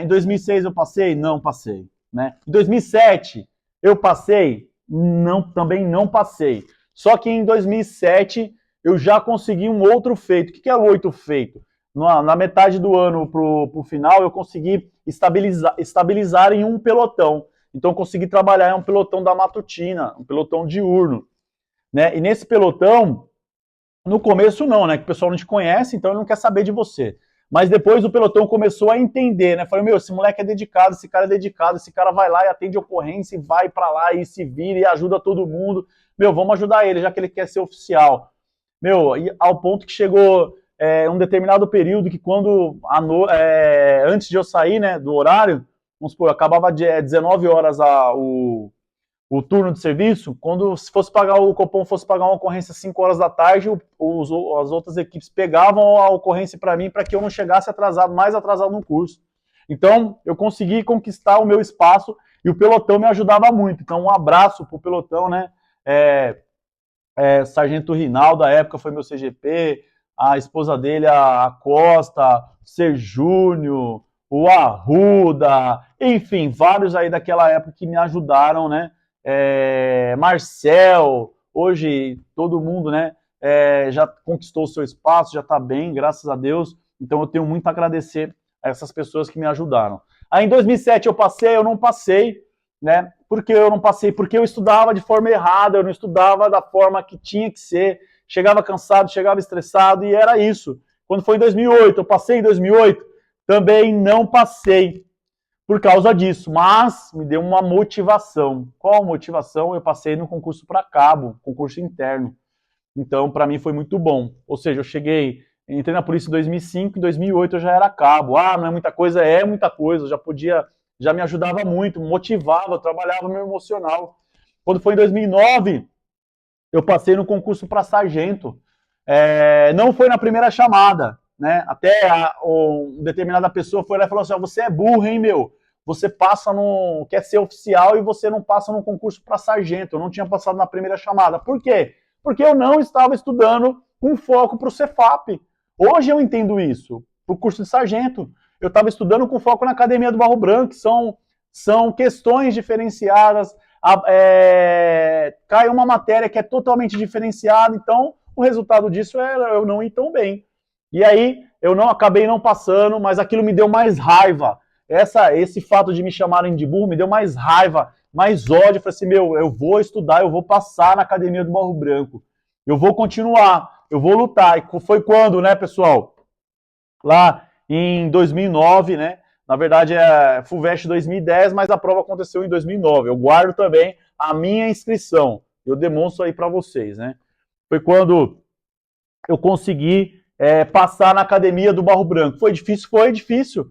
em 2006 eu passei? Não passei. Né? Em 2007 eu passei? Não, também não passei. Só que em 2007 eu já consegui um outro feito. O que é o outro feito? Na metade do ano pro final eu consegui estabilizar em um pelotão. Então eu consegui trabalhar em um pelotão da matutina, um pelotão diurno. Né? E nesse pelotão, no começo não, né? Que o pessoal não te conhece, então ele não quer saber de você. Mas depois o pelotão começou a entender, né? Falei, meu, esse moleque é dedicado, esse cara é dedicado, esse cara vai lá e atende ocorrência e vai pra lá e se vira e ajuda todo mundo. Meu, vamos ajudar ele, já que ele quer ser oficial. Meu, e ao ponto que chegou um determinado período que quando, antes de eu sair, né, do horário, vamos supor, acabava de 19 horas o turno de serviço, quando se fosse pagar o Copom fosse pagar uma ocorrência às 5 horas da tarde, as outras equipes pegavam a ocorrência para mim para que eu não chegasse atrasado, mais atrasado no curso. Então, eu consegui conquistar o meu espaço e o pelotão me ajudava muito. Então, um abraço pro pelotão, né? Sargento Rinaldo, da época, foi meu CGP, a esposa dele, a Costa, Ser Júnior, o Arruda, enfim, vários aí daquela época que me ajudaram, né? Marcel, hoje todo mundo, né? Já conquistou o seu espaço, já está bem, graças a Deus. Então eu tenho muito a agradecer a essas pessoas que me ajudaram. Aí em 2007 eu não passei, né? Por que eu não passei? Porque eu estudava de forma errada, eu não estudava da forma que tinha que ser. Chegava cansado, chegava estressado e era isso. Quando foi em 2008, eu passei em 2008, também não passei por causa disso, mas me deu uma motivação. Qual motivação? Eu passei no concurso para cabo, concurso interno. Então, para mim foi muito bom. Ou seja, entrei na polícia em 2005, em 2008 eu já era cabo. Ah, não é muita coisa? É muita coisa. Eu já podia, já me ajudava muito, motivava, trabalhava meu emocional. Quando foi em 2009, eu passei no concurso para sargento. Não foi na primeira chamada, né? Até determinada pessoa foi lá e falou assim: você é burro, hein, meu? Você quer ser oficial e você não passa no concurso para sargento. Eu não tinha passado na primeira chamada. Por quê? Porque eu não estava estudando com foco para o Cefap. Hoje eu entendo isso, para o curso de sargento. Eu estava estudando com foco na Academia do Barro Branco, que são questões diferenciadas. Cai uma matéria que é totalmente diferenciada, então o resultado disso é eu não ir tão bem. E aí eu acabei não passando, mas aquilo me deu mais raiva. Esse fato de me chamarem de burro me deu mais raiva, mais ódio. Eu falei assim, eu vou estudar, eu vou passar na Academia do Barro Branco. Eu vou continuar, eu vou lutar. E foi quando, né, pessoal? Lá em 2009, né? Na verdade é FUVEST 2010, mas a prova aconteceu em 2009. Eu guardo também a minha inscrição. Eu demonstro aí para vocês, né? Foi quando eu consegui passar na Academia do Barro Branco. Foi difícil? Foi difícil.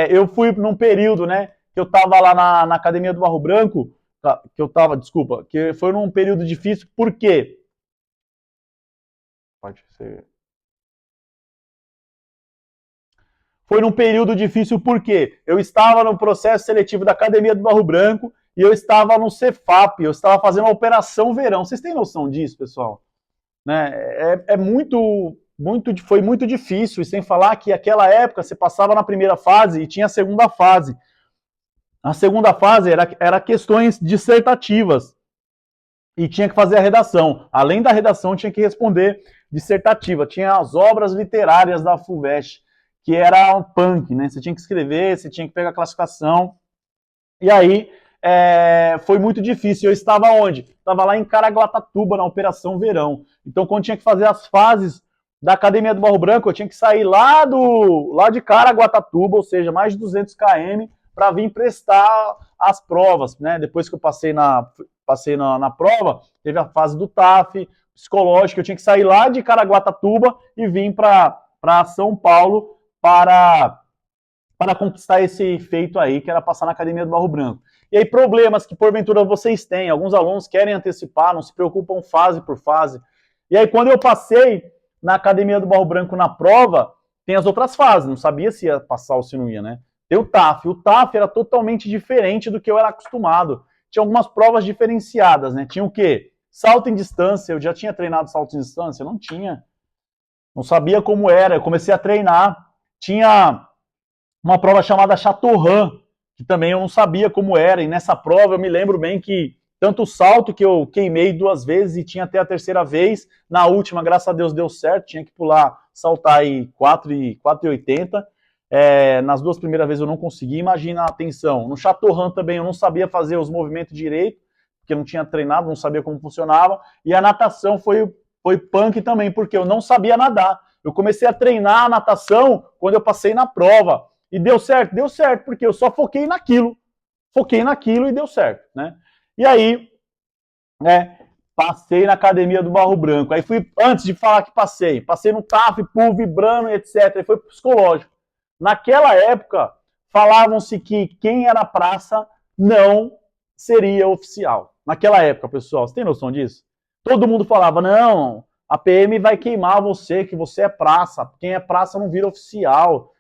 Eu fui num período, né, que eu estava lá na Academia do Barro Branco, que foi num período difícil, por quê? Pode ser. Foi num período difícil porque eu estava no processo seletivo da Academia do Barro Branco e eu estava no Cefap, eu estava fazendo uma operação verão. Vocês têm noção disso, pessoal? Né? Foi muito difícil, e sem falar que naquela época você passava na primeira fase e tinha a segunda fase. A segunda fase era questões dissertativas e tinha que fazer a redação. Além da redação, tinha que responder dissertativa. Tinha as obras literárias da FUVEST, que era um punk, né? Você tinha que escrever, você tinha que pegar a classificação. E aí foi muito difícil. Eu estava onde? Estava lá em Caraguatatuba, na Operação Verão. Então, quando tinha que fazer as fases da Academia do Barro Branco, eu tinha que sair lá de Caraguatatuba, ou seja, mais de 200 km, para vir prestar as provas, né? Depois que eu passei na prova, teve a fase do TAF, psicológico, eu tinha que sair lá de Caraguatatuba e vir para São Paulo para conquistar esse feito aí, que era passar na Academia do Barro Branco. E aí, problemas que porventura vocês têm, alguns alunos querem antecipar, não se preocupam fase por fase. E aí, quando eu passei na Academia do Barro Branco na prova, tem as outras fases, não sabia se ia passar ou se não ia, né? Tem o TAF. O TAF era totalmente diferente do que eu era acostumado. Tinha algumas provas diferenciadas, né? Tinha o quê? Salto em distância. Eu já tinha treinado salto em distância? Não tinha. Não sabia como era. Eu comecei a treinar. Tinha uma prova chamada Chateauroux, que também eu não sabia como era. E nessa prova eu me lembro bem que tanto o salto que eu queimei 2 vezes e tinha até a terceira vez. Na última, graças a Deus, deu certo. Tinha que saltar aí 4,80. Nas 2 primeiras vezes eu não consegui. Imagina a tensão. No Chateauroux também eu não sabia fazer os movimentos direito, porque eu não tinha treinado, não sabia como funcionava. E a natação foi punk também, porque eu não sabia nadar. Eu comecei a treinar a natação quando eu passei na prova. E deu certo, porque eu só foquei naquilo e deu certo, né? E aí, passei na Academia do Barro Branco. Aí antes de falar que passei no TAF, vibrando, etc. Aí foi psicológico. Naquela época, falavam-se que quem era praça não seria oficial. naquela época, pessoal, você tem noção disso? Todo mundo falava, não, a PM vai queimar você, que você é praça. Quem é praça não vira oficial.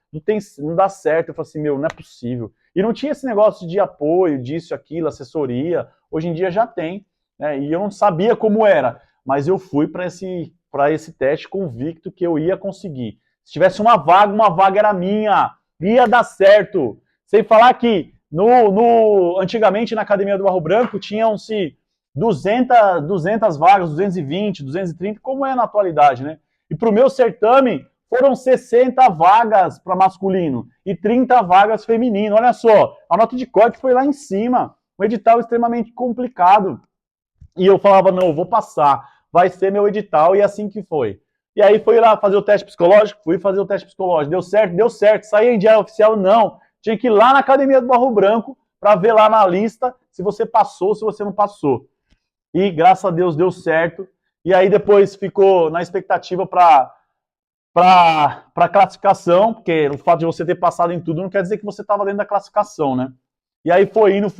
Não dá certo. Eu falei assim, meu, não é possível. E não tinha esse negócio de apoio, disso, aquilo, assessoria. Hoje em dia já tem, né? E eu não sabia como era. Mas eu fui para esse teste convicto que eu ia conseguir. Se tivesse uma vaga era minha. Ia dar certo. Sem falar que antigamente na Academia do Barro Branco tinham-se 200 vagas, 220, 230, como é na atualidade, né? E para o meu certame foram 60 vagas para masculino e 30 vagas feminino. Olha só, a nota de corte foi lá em cima. Um edital extremamente complicado. E eu falava, não, eu vou passar, vai ser meu edital, e assim que foi. E aí fui lá fazer o teste psicológico, fui fazer o teste psicológico, deu certo, saí em diário oficial, não. Tinha que ir lá na Academia do Barro Branco para ver lá na lista se você passou, se você não passou. E graças a Deus deu certo. E aí depois ficou na expectativa para classificação, porque o fato de você ter passado em tudo não quer dizer que você estava dentro da classificação, né? E aí foi indo.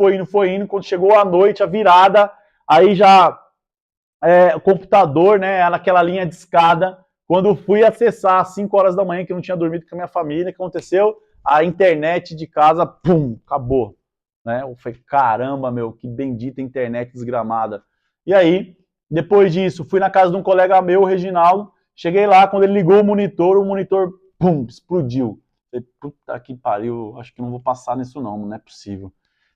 Quando chegou a noite, a virada, aí já o computador, né, naquela linha de escada, quando eu fui acessar às 5 horas da manhã, que eu não tinha dormido com a minha família, o que aconteceu? A internet de casa, pum, acabou. Né? Eu falei, caramba, meu, que bendita internet desgramada. E aí, depois disso, fui na casa de um colega meu, o Reginaldo, cheguei lá, quando ele ligou o monitor, pum, explodiu. Falei, puta que pariu, acho que não vou passar nisso não é possível.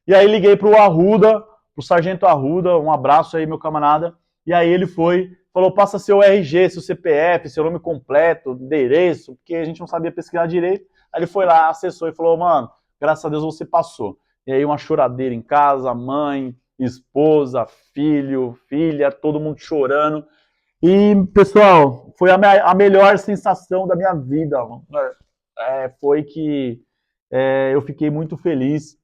E aí liguei pro Arruda, pro Sargento Arruda, um abraço aí, meu camarada, e aí ele falou, passa seu RG, seu CPF, seu nome completo, endereço, porque a gente não sabia pesquisar direito. Aí ele foi lá, acessou e falou, mano, graças a Deus você passou. E aí uma choradeira em casa, mãe, esposa, filho, filha, todo mundo chorando. E, pessoal, foi a melhor sensação da minha vida. Foi que eu fiquei muito feliz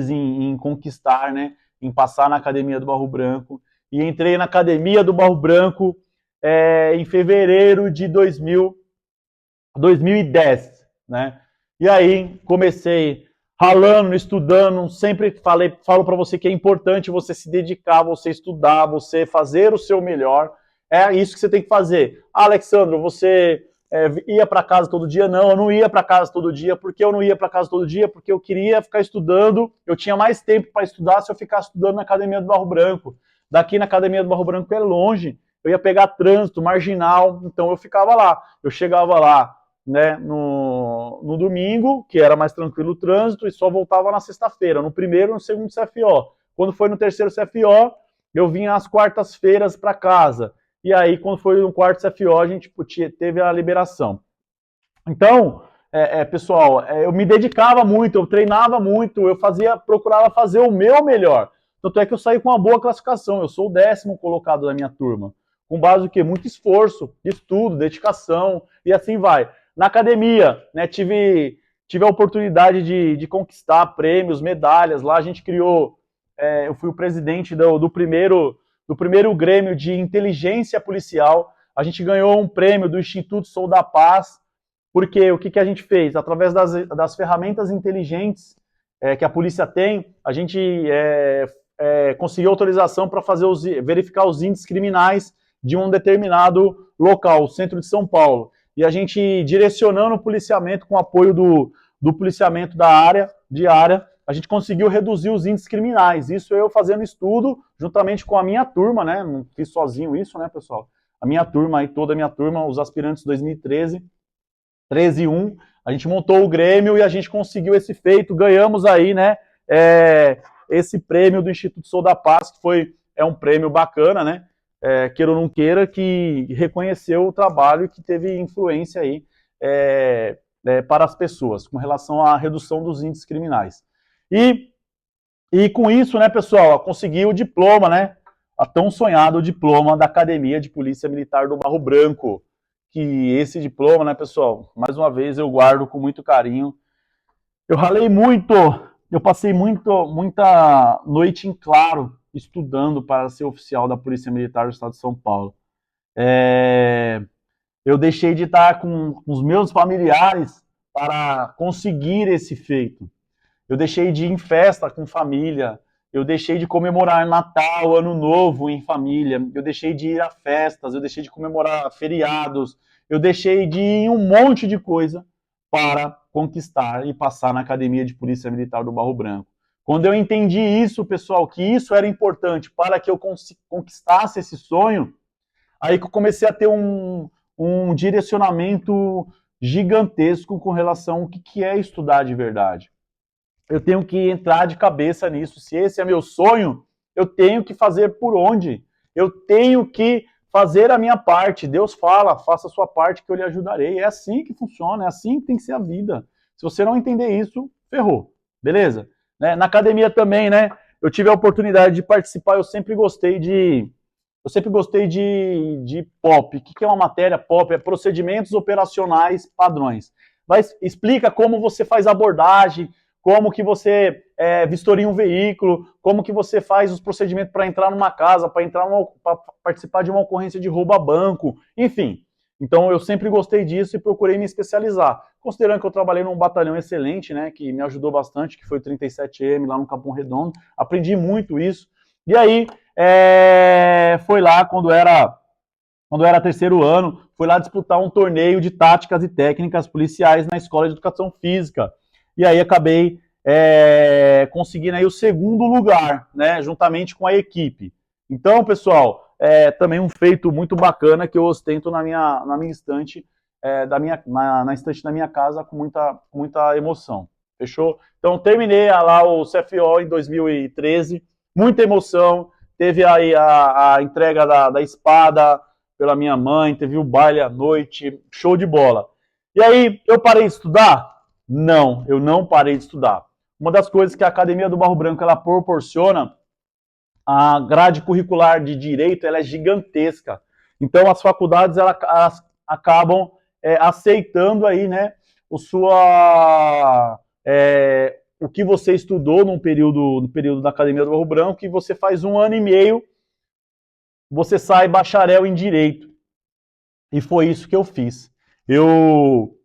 em conquistar, né? Em passar na Academia do Barro Branco. E entrei na Academia do Barro Branco em fevereiro de 2010, né? E aí comecei ralando, estudando, sempre falo para você que é importante você se dedicar, você estudar, você fazer o seu melhor. É isso que você tem que fazer. Ah, Alexandro, você ia para casa todo dia? Não, eu não ia para casa todo dia. Por que eu não ia para casa todo dia? Porque eu queria ficar estudando, eu tinha mais tempo para estudar se eu ficasse estudando na Academia do Barro Branco. Daqui na Academia do Barro Branco é longe, eu ia pegar trânsito, marginal, então eu ficava lá. Eu chegava lá, né, no domingo, que era mais tranquilo o trânsito, e só voltava na sexta-feira, no primeiro e no segundo CFO. Quando foi no terceiro CFO, eu vinha às quartas-feiras para casa. E aí, quando foi no quarto CFO, a gente teve a liberação. Então, pessoal, eu me dedicava muito, eu treinava muito, procurava fazer o meu melhor. Tanto é que eu saí com uma boa classificação, eu sou o 10º colocado da minha turma. Com base no quê? Muito esforço, estudo, dedicação, e assim vai. Na academia, né, tive a oportunidade de conquistar prêmios, medalhas. Lá a gente criou, eu fui o presidente do primeiro Grêmio de Inteligência Policial. A gente ganhou um prêmio do Instituto Sou da Paz, porque o que a gente fez? Através das ferramentas inteligentes que a polícia tem, a gente conseguiu autorização para verificar os índices criminais de um determinado local, o centro de São Paulo. E a gente direcionando o policiamento com o apoio do policiamento da área, a gente conseguiu reduzir os índices criminais. Isso eu fazendo estudo juntamente com a minha turma, né? Não fiz sozinho isso, né, pessoal? A minha turma, toda a minha turma, os aspirantes 2013, 13 e 1, a gente montou o Grêmio e a gente conseguiu esse feito, ganhamos aí, né, esse prêmio do Instituto Sou da Paz, que é um prêmio bacana, né, queira ou não queira, que reconheceu o trabalho e que teve influência aí para as pessoas, com relação à redução dos índices criminais. E com isso, né, pessoal, consegui o diploma, né, a tão sonhado diploma da Academia de Polícia Militar do Barro Branco, que esse diploma, né, pessoal, mais uma vez eu guardo com muito carinho. Eu ralei muito, eu passei muita noite em claro estudando para ser oficial da Polícia Militar do Estado de São Paulo. Eu deixei de estar com os meus familiares para conseguir esse feito. Eu deixei de ir em festa com família, eu deixei de comemorar Natal, Ano Novo em família, eu deixei de ir a festas, eu deixei de comemorar feriados, eu deixei de ir em um monte de coisa para conquistar e passar na Academia de Polícia Militar do Barro Branco. Quando eu entendi isso, pessoal, que isso era importante para que eu conquistasse esse sonho, aí que eu comecei a ter um direcionamento gigantesco com relação ao que é estudar de verdade. Eu tenho que entrar de cabeça nisso. Se esse é meu sonho, eu tenho que fazer por onde? Eu tenho que fazer a minha parte. Deus fala, faça a sua parte que eu lhe ajudarei. É assim que funciona, é assim que tem que ser a vida. Se você não entender isso, ferrou. Beleza? Né? Na academia também, né? Eu tive a oportunidade de participar, eu sempre gostei de POP. O que é uma matéria POP? É procedimentos operacionais padrões. Explica como você faz abordagem, como que você vistoria um veículo, como que você faz os procedimentos para entrar numa casa, para participar de uma ocorrência de roubo a banco, enfim. Então eu sempre gostei disso e procurei me especializar. Considerando que eu trabalhei num batalhão excelente, né, que me ajudou bastante, que foi o 37M lá no Capão Redondo, aprendi muito isso. E aí, foi lá quando era terceiro ano, foi lá disputar um torneio de táticas e técnicas policiais na Escola de Educação Física. E aí acabei conseguindo aí o segundo lugar, né, juntamente com a equipe. Então, pessoal, também um feito muito bacana que eu ostento na minha estante, na estante da minha casa com muita emoção. Fechou? Então, terminei lá o CFO em 2013, muita emoção, teve aí a entrega da espada pela minha mãe, teve o baile à noite, show de bola. E aí, eu parei de estudar? Não, eu não parei de estudar. Uma das coisas que a Academia do Barro Branco ela proporciona, a grade curricular de direito ela é gigantesca. Então, as faculdades elas acabam aceitando aí, né, o que você estudou no período da Academia do Barro Branco, e você faz 1 ano e meio, você sai bacharel em direito. E foi isso que eu fiz. Eu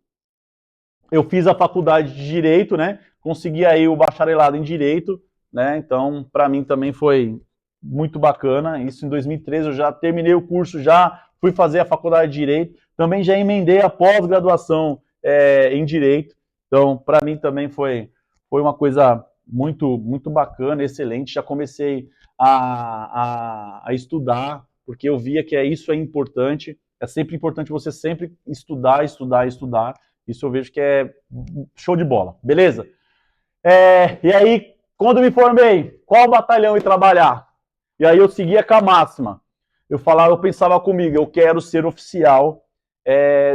fiz a faculdade de direito, né? Consegui aí o bacharelado em direito, né? Então, para mim também foi muito bacana. Isso em 2013 eu já terminei o curso, já fui fazer a faculdade de direito, também já emendei a pós-graduação em direito. Então, para mim também foi uma coisa muito bacana, excelente. Já comecei a estudar, porque eu via que isso é importante. É sempre importante você sempre estudar. Isso eu vejo que é show de bola, beleza? E aí, quando me formei, qual batalhão ir trabalhar? E aí eu seguia com a máxima. Eu pensava comigo, eu quero ser oficial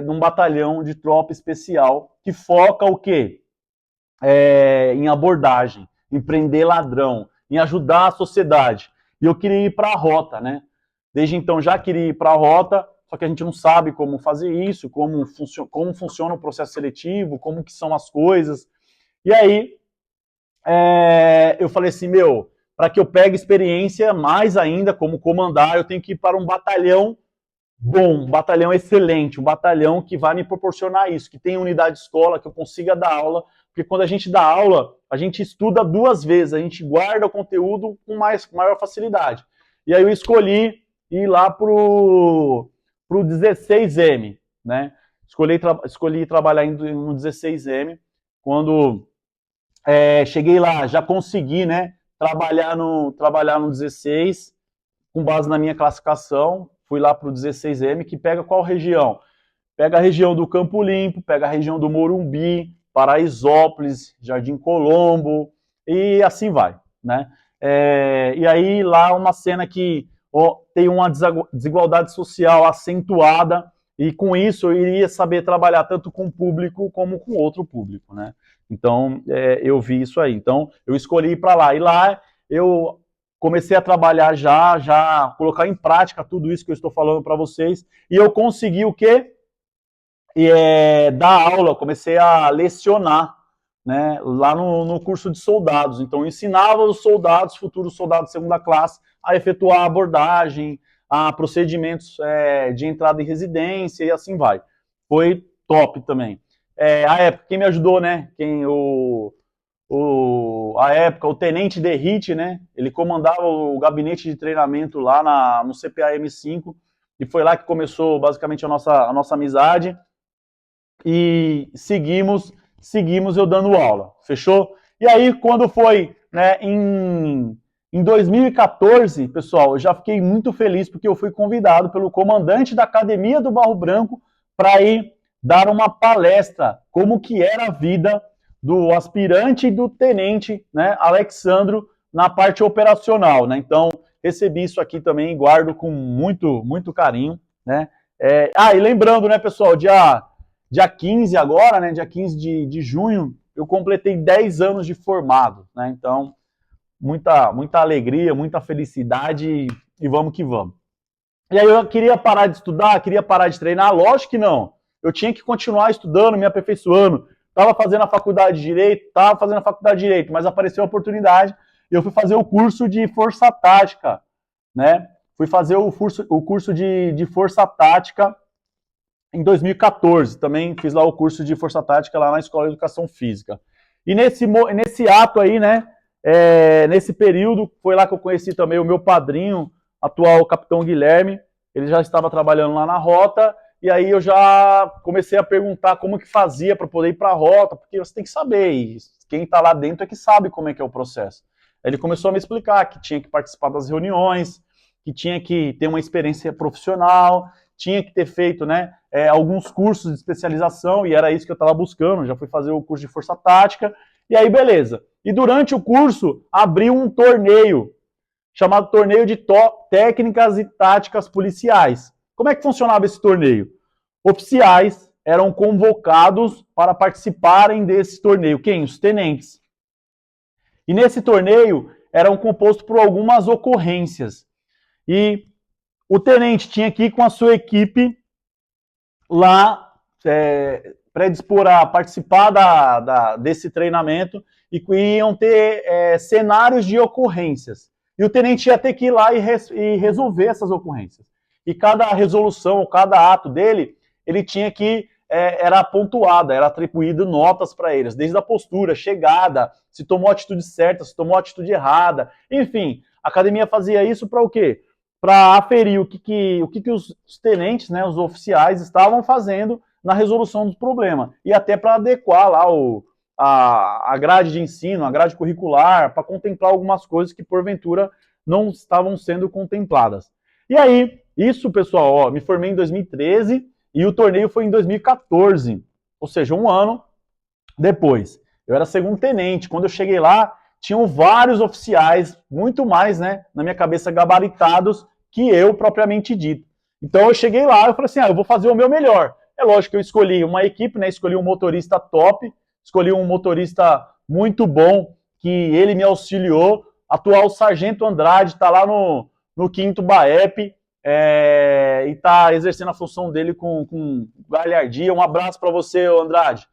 num batalhão de tropa especial que foca o quê? Em abordagem, em prender ladrão, em ajudar a sociedade. E eu queria ir para a rota, né? Desde então já queria ir para a rota, só que a gente não sabe como fazer isso, como funciona o processo seletivo, como que são as coisas. E aí, eu falei assim, para que eu pegue experiência mais ainda como comandar, eu tenho que ir para um batalhão bom, um batalhão excelente, um batalhão que vai me proporcionar isso, que tem unidade de escola, que eu consiga dar aula, porque quando a gente dá aula, a gente estuda 2 vezes, a gente guarda o conteúdo com maior facilidade. E aí eu escolhi ir lá pro 16M, né? Escolhi trabalhar no 16M, quando cheguei lá, já consegui, né, trabalhar no 16, com base na minha classificação, fui lá para o 16M, que pega qual região? Pega a região do Campo Limpo, pega a região do Morumbi, Paraisópolis, Jardim Colombo, e assim vai, né? E aí lá uma cena que tem uma desigualdade social acentuada, e com isso eu iria saber trabalhar tanto com o público como com outro público, né? Então, eu vi isso aí. Então, eu escolhi ir para lá. E lá eu comecei a trabalhar já colocar em prática tudo isso que eu estou falando para vocês. E eu consegui o quê? Dar aula, comecei a lecionar, né, lá no curso de soldados. Então, eu ensinava os soldados, futuros soldados de segunda classe, a efetuar abordagem, a procedimentos de entrada em residência e assim vai. Foi top também. A época, quem me ajudou, né, a época, o Tenente Derrite, né? Ele comandava o gabinete de treinamento lá no CPA M5, e foi lá que começou basicamente a nossa amizade. E seguimos eu dando aula, fechou? E aí, quando foi, né, em 2014, pessoal, eu já fiquei muito feliz porque eu fui convidado pelo comandante da Academia do Barro Branco para ir dar uma palestra como que era a vida do aspirante e do tenente, né, Alexandro, na parte operacional, né? Então, recebi isso aqui também e guardo com muito carinho, né? E lembrando, né, pessoal, dia 15 agora, né, dia 15 de junho, eu completei 10 anos de formado, né? Então, muita alegria, muita felicidade e vamos que vamos. E aí eu queria parar de estudar, queria parar de treinar? Lógico que não. Eu tinha que continuar estudando, me aperfeiçoando. Estava fazendo a faculdade de Direito, mas apareceu a oportunidade e eu fui fazer o curso de Força Tática, né? Fui fazer o curso de Força Tática em 2014. Também fiz lá o curso de Força Tática lá na Escola de Educação Física. E nesse ato aí, né, nesse período, foi lá que eu conheci também o meu padrinho, atual capitão Guilherme. Ele já estava trabalhando lá na rota, e aí eu já comecei a perguntar como que fazia para poder ir para a rota, porque você tem que saber, e quem está lá dentro é que sabe como é que é o processo. Ele começou a me explicar que tinha que participar das reuniões, que tinha que ter uma experiência profissional, tinha que ter feito, né, alguns cursos de especialização, e era isso que eu estava buscando. Já fui fazer o curso de Força Tática, e aí beleza. E durante o curso, abriu um torneio, chamado Torneio de Técnicas e Táticas Policiais. Como é que funcionava esse torneio? Oficiais eram convocados para participarem desse torneio. Quem? Os tenentes. E nesse torneio eram compostos por algumas ocorrências. E o tenente tinha que ir com a sua equipe lá, predispor a participar desse treinamento, e iam ter cenários de ocorrências. E o tenente ia ter que ir lá e resolver essas ocorrências. E cada resolução, cada ato dele, ele tinha que, era pontuada, era atribuído notas para eles, desde a postura, chegada, se tomou a atitude certa, se tomou a atitude errada, enfim. A academia fazia isso para o quê? Para aferir o que os tenentes, né, os oficiais, estavam fazendo na resolução do problema. E até para adequar lá a grade de ensino, a grade curricular, para contemplar algumas coisas que, porventura, não estavam sendo contempladas. E aí, isso, pessoal, ó, me formei em 2013 e o torneio foi em 2014, ou seja, um ano depois. Eu era segundo tenente. Quando eu cheguei lá, tinham vários oficiais, muito mais, né, na minha cabeça, gabaritados que eu, propriamente dito. Então eu cheguei lá, eu falei assim, eu vou fazer o meu melhor. É lógico que eu escolhi uma equipe, né, escolhi um motorista top, escolhi um motorista muito bom, que ele me auxiliou. Atual Sargento Andrade está lá no 5º BAEP, e está exercendo a função dele com galhardia. Um abraço para você, Andrade.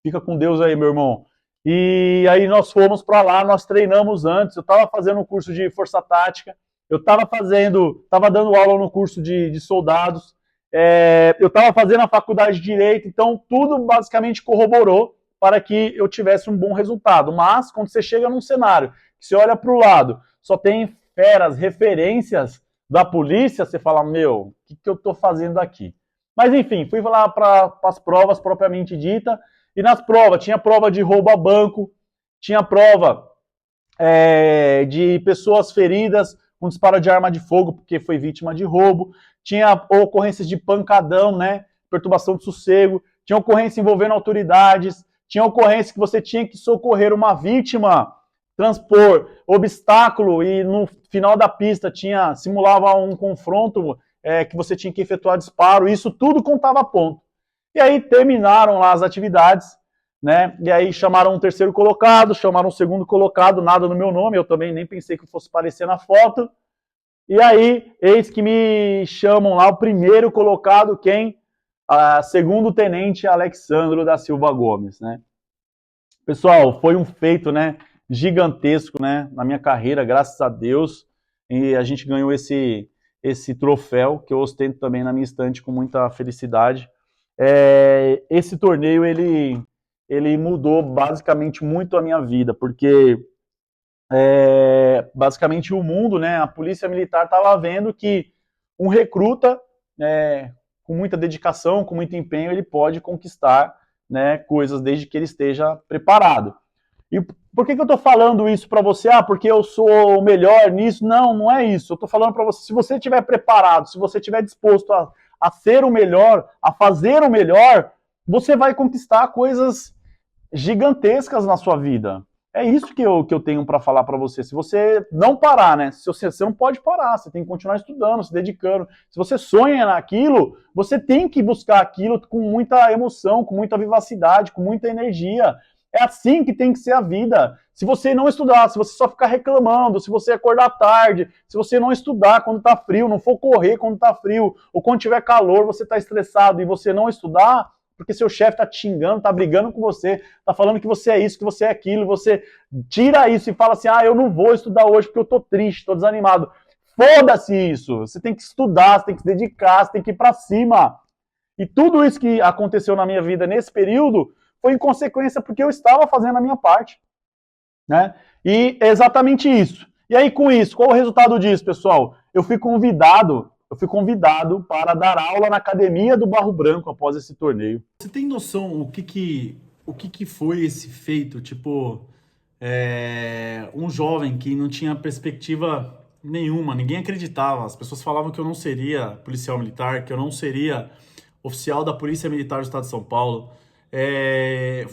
Fica com Deus aí, meu irmão. E aí nós fomos para lá, nós treinamos antes. Eu estava fazendo um curso de Força Tática, eu estava dando aula no curso de soldados, eu estava fazendo a faculdade de Direito, então tudo basicamente corroborou para que eu tivesse um bom resultado. Mas quando você chega num cenário, que você olha para o lado, só tem feras, referências da polícia, você fala, meu, o que eu estou fazendo aqui? Mas enfim, fui lá para as provas propriamente dita, e nas provas, tinha prova de roubo a banco, tinha prova de pessoas feridas com disparo de arma de fogo porque foi vítima de roubo, tinha ocorrências de pancadão, né, perturbação de sossego, tinha ocorrência envolvendo autoridades, tinha ocorrência que você tinha que socorrer uma vítima, transpor obstáculo e no final da pista simulava um confronto que você tinha que efetuar disparo, isso tudo contava ponto. E aí terminaram lá as atividades, né? E aí chamaram um terceiro colocado, chamaram um segundo colocado, nada no meu nome, eu também nem pensei que eu fosse aparecer na foto. E aí, eis que me chamam lá o primeiro colocado, quem? Segundo tenente Alexandro da Silva Gomes, né? Pessoal, foi um feito, né, gigantesco, né, na minha carreira, graças a Deus, e a gente ganhou esse troféu, que eu ostento também na minha estante com muita felicidade. Esse torneio, ele ele mudou basicamente muito a minha vida, porque basicamente o mundo, né, a polícia militar estava vendo que um recruta, com muita dedicação, com muito empenho, ele pode conquistar, né, coisas desde que ele esteja preparado. E por que eu estou falando isso para você? Ah, porque eu sou o melhor nisso? Não, não é isso. Eu estou falando para você, se você estiver preparado, se você estiver disposto a ser o melhor, a fazer o melhor, você vai conquistar coisas gigantescas na sua vida. É isso que eu tenho para falar para você. Se você não parar, né? Se você não pode parar, você tem que continuar estudando, se dedicando. Se você sonha naquilo, você tem que buscar aquilo com muita emoção, com muita vivacidade, com muita energia. É assim que tem que ser a vida. Se você não estudar, se você só ficar reclamando, se você acordar tarde, se você não estudar quando tá frio, não for correr quando tá frio, ou quando tiver calor, você tá estressado e você não estudar, porque seu chefe tá te xingando, tá brigando com você, tá falando que você é isso, que você é aquilo, você tira isso e fala assim, eu não vou estudar hoje porque eu tô triste, tô desanimado. Foda-se isso! Você tem que estudar, você tem que se dedicar, você tem que ir pra cima. E tudo isso que aconteceu na minha vida nesse período foi em consequência porque eu estava fazendo a minha parte, né? E é exatamente isso. E aí, com isso, qual o resultado disso, pessoal? Eu fui convidado para dar aula na Academia do Barro Branco após esse torneio. Você tem noção o que foi esse feito? Tipo, um jovem que não tinha perspectiva nenhuma, ninguém acreditava. As pessoas falavam que eu não seria policial militar, que eu não seria oficial da Polícia Militar do Estado de São Paulo.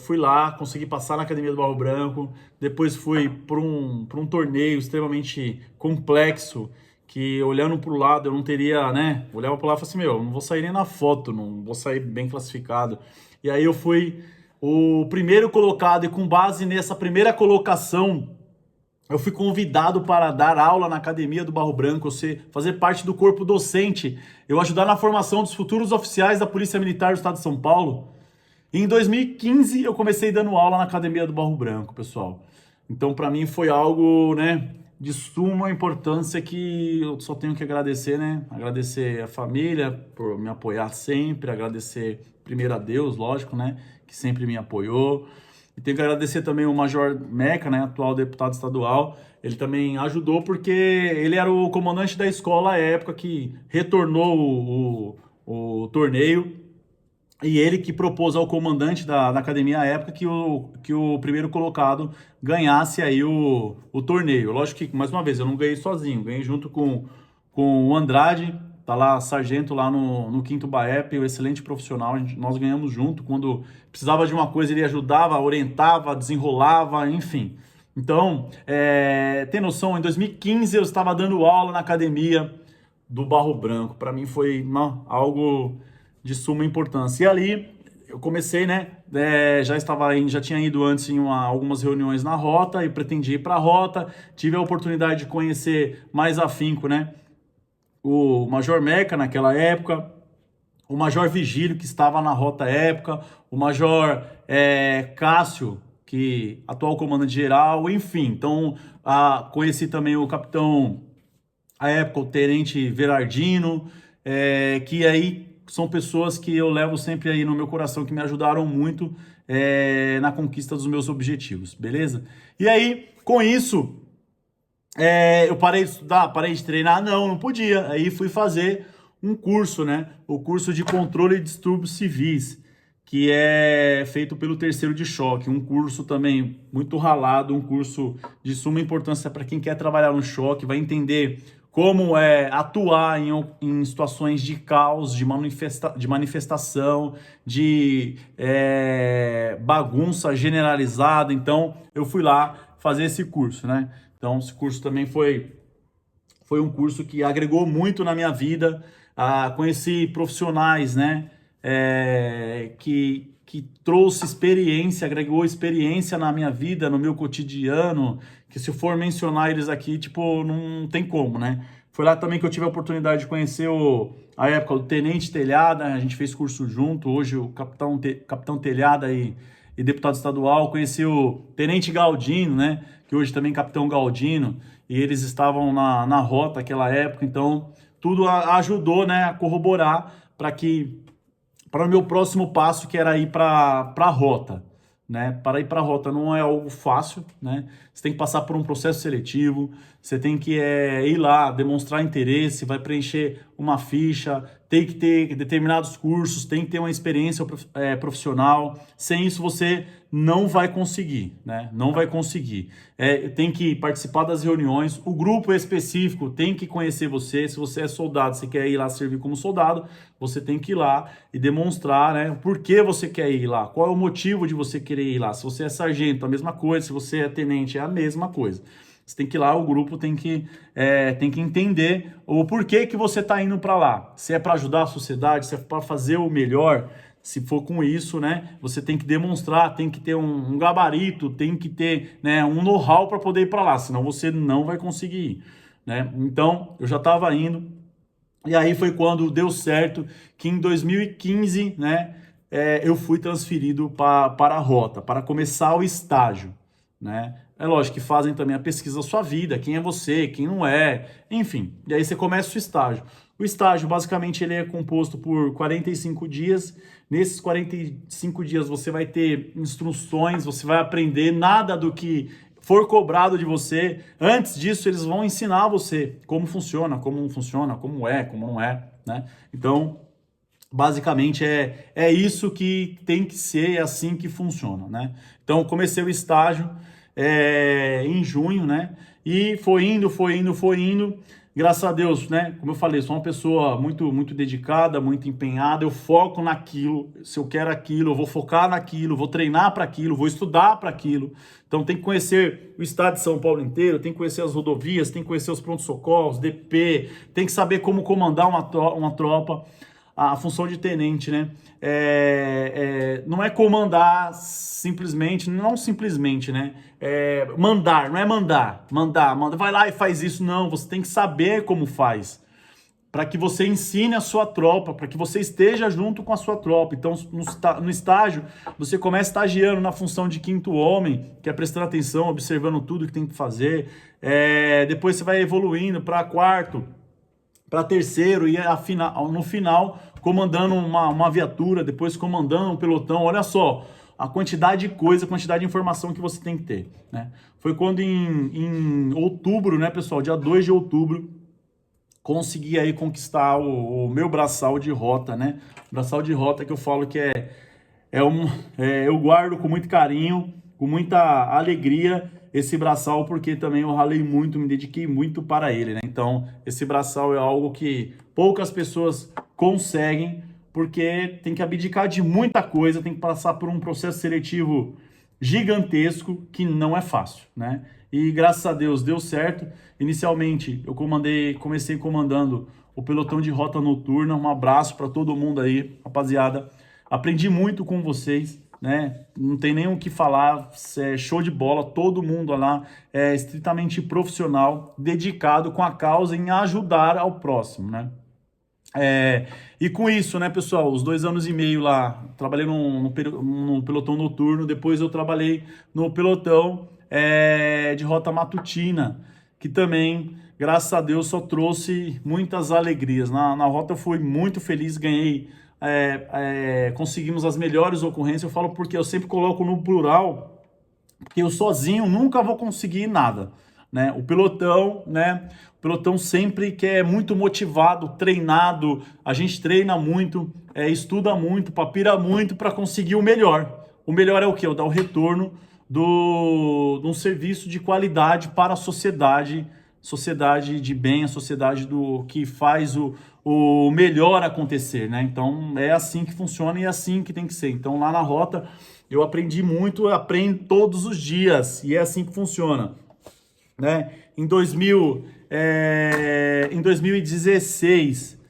Fui lá, consegui passar na Academia do Barro Branco, depois fui para um torneio extremamente complexo, que olhando para o lado eu não teria, né? Olhava para lá e falava assim, não vou sair nem na foto, não vou sair bem classificado. E aí eu fui o primeiro colocado e com base nessa primeira colocação, eu fui convidado para dar aula na Academia do Barro Branco, fazer parte do corpo docente, eu ajudar na formação dos futuros oficiais da Polícia Militar do Estado de São Paulo. E em 2015 eu comecei dando aula na Academia do Barro Branco, pessoal. Então para mim foi algo, né, de suma importância que eu só tenho que agradecer, né? Agradecer a família por me apoiar sempre, agradecer primeiro a Deus, lógico, né, que sempre me apoiou. E tenho que agradecer também o Major Meca, né, atual deputado estadual. Ele também ajudou porque ele era o comandante da escola à época que retornou o torneio. E ele que propôs ao comandante da academia à época que o primeiro colocado ganhasse aí o torneio. Lógico que, mais uma vez, eu não ganhei sozinho, ganhei junto com o Andrade, tá lá, sargento lá no 5º BAEP, um excelente profissional, nós ganhamos junto. Quando precisava de uma coisa, ele ajudava, orientava, desenrolava, enfim. Então, tem noção, em 2015 eu estava dando aula na academia do Barro Branco. Para mim foi algo de suma importância. E ali eu comecei, né? Já tinha ido antes em algumas reuniões na rota e pretendi ir para a rota. Tive a oportunidade de conhecer mais afinco, né? O Major Meca naquela época, o Major Vigílio, que estava na rota época, o Major Cássio, que atual comandante-geral, enfim. Então, conheci também o capitão, à época, o Tenente Verardino, que aí são pessoas que eu levo sempre aí no meu coração, que me ajudaram muito na conquista dos meus objetivos, beleza? E aí, com isso, eu parei de estudar, parei de treinar? Não podia. Aí fui fazer um curso, né? O curso de controle de distúrbios civis, que é feito pelo Terceiro de Choque, um curso também muito ralado, um curso de suma importância para quem quer trabalhar no choque, vai entender como atuar em situações de caos, de manifestação, de bagunça generalizada. Então, eu fui lá fazer esse curso, né? Então, esse curso também foi um curso que agregou muito na minha vida. Conheci profissionais, né? Que trouxe experiência, agregou experiência na minha vida, no meu cotidiano, que se eu for mencionar eles aqui, tipo, não tem como, né? Foi lá também que eu tive a oportunidade de conhecer a época do Tenente Telhada, a gente fez curso junto, hoje o Capitão Telhada e deputado estadual, conheci o Tenente Galdino, né? Que hoje também é Capitão Galdino, e eles estavam na rota naquela época, então tudo ajudou, né, a corroborar para o meu próximo passo, que era ir para a rota. né? Para ir para a rota não é algo fácil, né? Você tem que passar por um processo seletivo, você tem que ir lá, demonstrar interesse, vai preencher uma ficha, tem que ter determinados cursos, tem que ter uma experiência profissional. Sem isso você não vai conseguir, né? Não vai conseguir. Tem que participar das reuniões, o grupo específico tem que conhecer você. Se você é soldado, você quer ir lá servir como soldado, você tem que ir lá e demonstrar, né, por que você quer ir lá, qual é o motivo de você querer ir lá. Se você é sargento, a mesma coisa. Se você é tenente, é a mesma coisa. Você tem que ir lá, o grupo tem que entender o porquê que você está indo para lá. Se é para ajudar a sociedade, se é para fazer o melhor. Se for com isso, né, você tem que demonstrar, tem que ter um gabarito, tem que ter, né, um know-how para poder ir para lá, senão você não vai conseguir ir, né? Então, eu já estava indo, e aí foi quando deu certo que em 2015, né, eu fui transferido para a rota, para começar o estágio, né? É lógico que fazem também a pesquisa da sua vida, quem é você, quem não é, enfim. E aí você começa o estágio. O estágio, basicamente, ele é composto por 45 dias. Nesses 45 dias você vai ter instruções, você vai aprender nada do que for cobrado de você. Antes disso, eles vão ensinar você como funciona, como não funciona, como é, como não é, né? Então, basicamente, é isso que tem que ser, é assim que funciona, né? Então, comecei o estágio em junho, né? E foi indo, foi indo, foi indo. Graças a Deus, né? Como eu falei, sou uma pessoa muito, muito dedicada, muito empenhada. Eu foco naquilo. Se eu quero aquilo, eu vou focar naquilo, vou treinar para aquilo, vou estudar para aquilo. Então tem que conhecer o estado de São Paulo inteiro, tem que conhecer as rodovias, tem que conhecer os prontos-socorros, DP, tem que saber como comandar uma tropa. A função de tenente, né? Não é comandar simplesmente, não simplesmente, né? Mandar, não é mandar, vai lá e faz isso, não. Você tem que saber como faz, para que você ensine a sua tropa, para que você esteja junto com a sua tropa. Então, no estágio, você começa estagiando na função de quinto homem, que é prestando atenção, observando tudo que tem que fazer. Depois você vai evoluindo para quarto, para terceiro, e no final comandando uma viatura, depois comandando um pelotão. Olha só a quantidade de coisa, a quantidade de informação que você tem que ter, né? Foi quando em outubro, né, pessoal, dia 2 de outubro, consegui aí conquistar o meu braçal de rota, né? Braçal de rota que eu falo que eu guardo com muito carinho, com muita alegria esse braçal, porque também eu ralei muito, me dediquei muito para ele, né? Então, esse braçal é algo que poucas pessoas conseguem, porque tem que abdicar de muita coisa, tem que passar por um processo seletivo gigantesco, que não é fácil, né? E graças a Deus deu certo. Inicialmente, eu comecei comandando o pelotão de rota noturna. Um abraço para todo mundo aí, rapaziada. Aprendi muito com vocês, né? Não tem nem o que falar, é show de bola. Todo mundo lá é estritamente profissional, dedicado com a causa em ajudar ao próximo, né? E com isso, né, pessoal, os 2 anos e meio lá, trabalhei no pelotão noturno, depois eu trabalhei no pelotão de rota matutina, que também, graças a Deus, só trouxe muitas alegrias. Na rota eu fui muito feliz, ganhei, conseguimos as melhores ocorrências. Eu falo porque eu sempre coloco no plural, porque eu sozinho nunca vou conseguir nada, né? O pelotão, né? O pelotão sempre que é muito motivado, treinado, a gente treina muito, estuda muito, papira muito para conseguir o melhor. O melhor é o quê? Dar o retorno de um serviço de qualidade para a sociedade de bem, a sociedade do que faz o melhor acontecer, né? Então é assim que funciona e é assim que tem que ser. Então lá na rota eu aprendi muito, eu aprendo todos os dias e é assim que funciona, né? Em 2016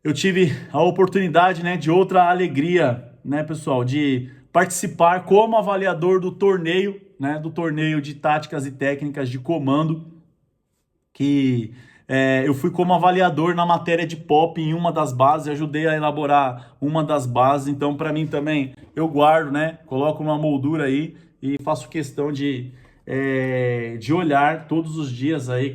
eu tive a oportunidade, né, de outra alegria, né, pessoal, de participar como avaliador do torneio, né, do torneio de táticas e técnicas de comando, que eu fui como avaliador na matéria de POP em uma das bases, ajudei a elaborar uma das bases. Então, para mim também, eu guardo, né, coloco uma moldura aí e faço questão de olhar todos os dias aí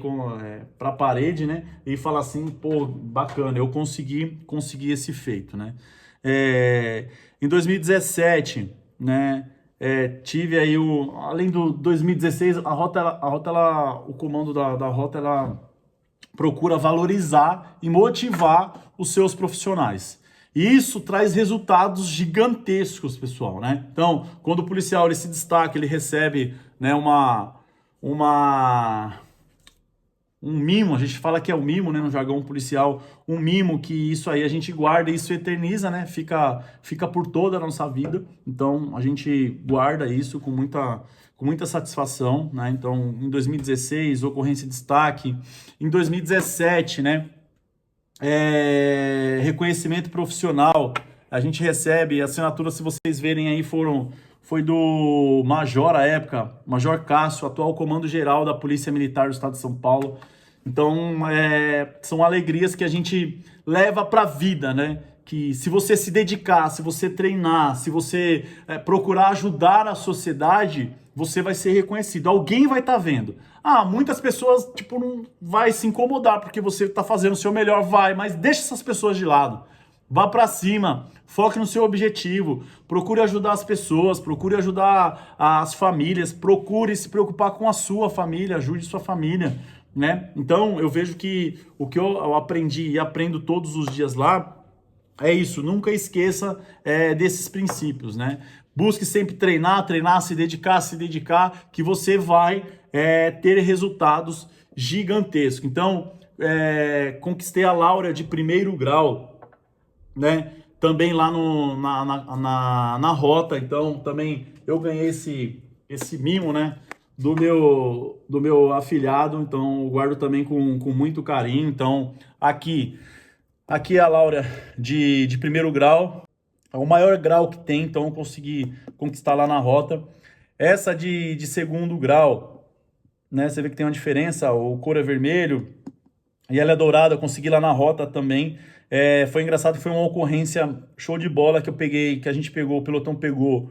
para a parede, né, e falar assim, pô, bacana, eu consegui esse feito, né. Em 2017, né, tive aí além do 2016, o comando da rota, ela procura valorizar e motivar os seus profissionais. E isso traz resultados gigantescos, pessoal, né? Então, quando o policial ele se destaca, ele recebe, né, um mimo, a gente fala que é o mimo, né, no jargão policial, um mimo, que isso aí a gente guarda e isso eterniza, né, fica por toda a nossa vida. Então, a gente guarda isso com muita satisfação, né? Então, em 2016, ocorrência de destaque. Em 2017, né, reconhecimento profissional, a gente recebe, assinatura, se vocês verem aí, foi do Major à época, Major Cássio, atual comando-geral da Polícia Militar do Estado de São Paulo. Então, são alegrias que a gente leva para a vida, né? Que se você se dedicar, se você treinar, se você procurar ajudar a sociedade, você vai ser reconhecido. Alguém vai estar vendo. Muitas pessoas, tipo, não vai se incomodar porque você está fazendo o seu melhor, mas deixa essas pessoas de lado. Vá para cima, foque no seu objetivo, procure ajudar as pessoas, procure ajudar as famílias, procure se preocupar com a sua família, ajude sua família, né? Então, eu vejo que o que eu aprendi e aprendo todos os dias lá é isso, nunca esqueça desses princípios, né? Busque sempre treinar, se dedicar, que você vai ter resultados gigantescos. Então, conquistei a Laura de 1º grau, né? Também lá na rota, então também eu ganhei esse mimo, né? Do meu afilhado, então eu guardo também com muito carinho. Então, aqui é a Laura de 1º grau, é o maior grau que tem, então eu consegui conquistar lá na rota. Essa de 2º grau, né? Você vê que tem uma diferença, o couro é vermelho e ela é dourada, eu consegui lá na rota também. Foi engraçado, foi uma ocorrência show de bola que a gente pegou, o pelotão pegou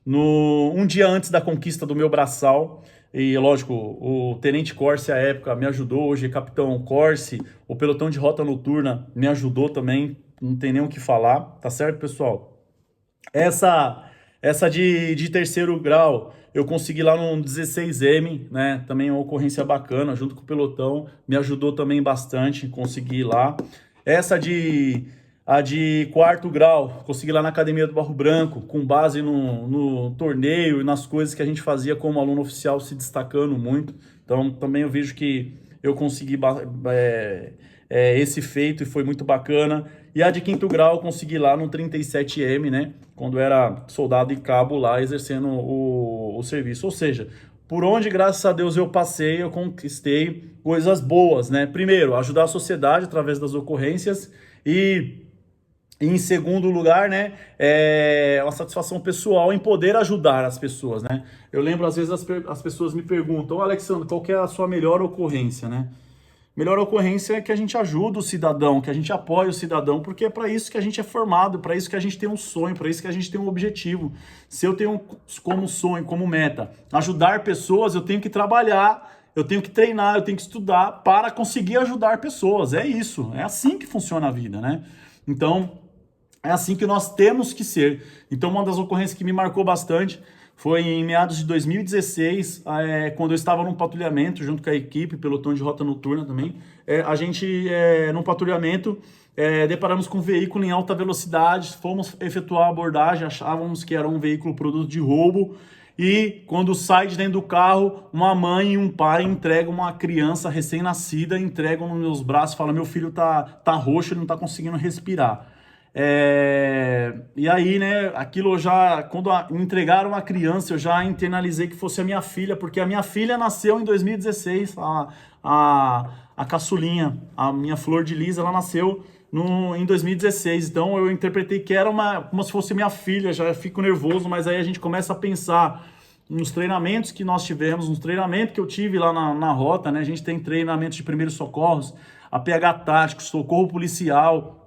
um dia antes da conquista do meu braçal. E lógico, o Tenente Corse à época me ajudou, hoje é Capitão Corse, o pelotão de rota noturna me ajudou também, não tem nem o que falar, tá certo, pessoal? Essa de 3º grau, eu consegui lá no 16M, né? Também uma ocorrência bacana, junto com o pelotão, me ajudou também bastante, consegui lá. A de 4º grau, consegui lá na Academia do Barro Branco, com base no torneio e nas coisas que a gente fazia como aluno oficial, se destacando muito. Então, também eu vejo que eu consegui esse feito e foi muito bacana. E a de 5º grau, eu consegui lá no 37M, né? Quando era soldado e cabo lá, exercendo o serviço. Ou seja, por onde, graças a Deus, eu passei, eu conquistei coisas boas, né? Primeiro, ajudar a sociedade através das ocorrências e, em segundo lugar, né, uma satisfação pessoal em poder ajudar as pessoas, né? Eu lembro, às vezes, as pessoas me perguntam: Alexandre, qual que é a sua melhor ocorrência, né? Melhor ocorrência é que a gente ajuda o cidadão, que a gente apoia o cidadão, porque é para isso que a gente é formado, para isso que a gente tem um sonho, para isso que a gente tem um objetivo. Se eu tenho como sonho, como meta, ajudar pessoas, eu tenho que trabalhar, eu tenho que treinar, eu tenho que estudar para conseguir ajudar pessoas. É isso, é assim que funciona a vida, né? Então, é assim que nós temos que ser. Então, uma das ocorrências que me marcou bastante foi em meados de 2016, quando eu estava num patrulhamento junto com a equipe, pelotão de rota noturna também. A gente, num patrulhamento, deparamos com um veículo em alta velocidade, fomos efetuar a abordagem, achávamos que era um veículo produto de roubo, e quando sai de dentro do carro, uma mãe e um pai entregam uma criança recém-nascida, entregam nos meus braços, falam: meu filho tá roxo, ele não tá conseguindo respirar. E aí, né, aquilo quando me entregaram a criança, eu já internalizei que fosse a minha filha, porque a minha filha nasceu em 2016, a caçulinha, a minha Flor de Lis, ela nasceu em 2016, então eu interpretei que era como se fosse minha filha, já fico nervoso, mas aí a gente começa a pensar nos treinamentos que nós tivemos, nos treinamentos que eu tive lá na rota, né, a gente tem treinamentos de primeiros socorros, APH tático, socorro policial.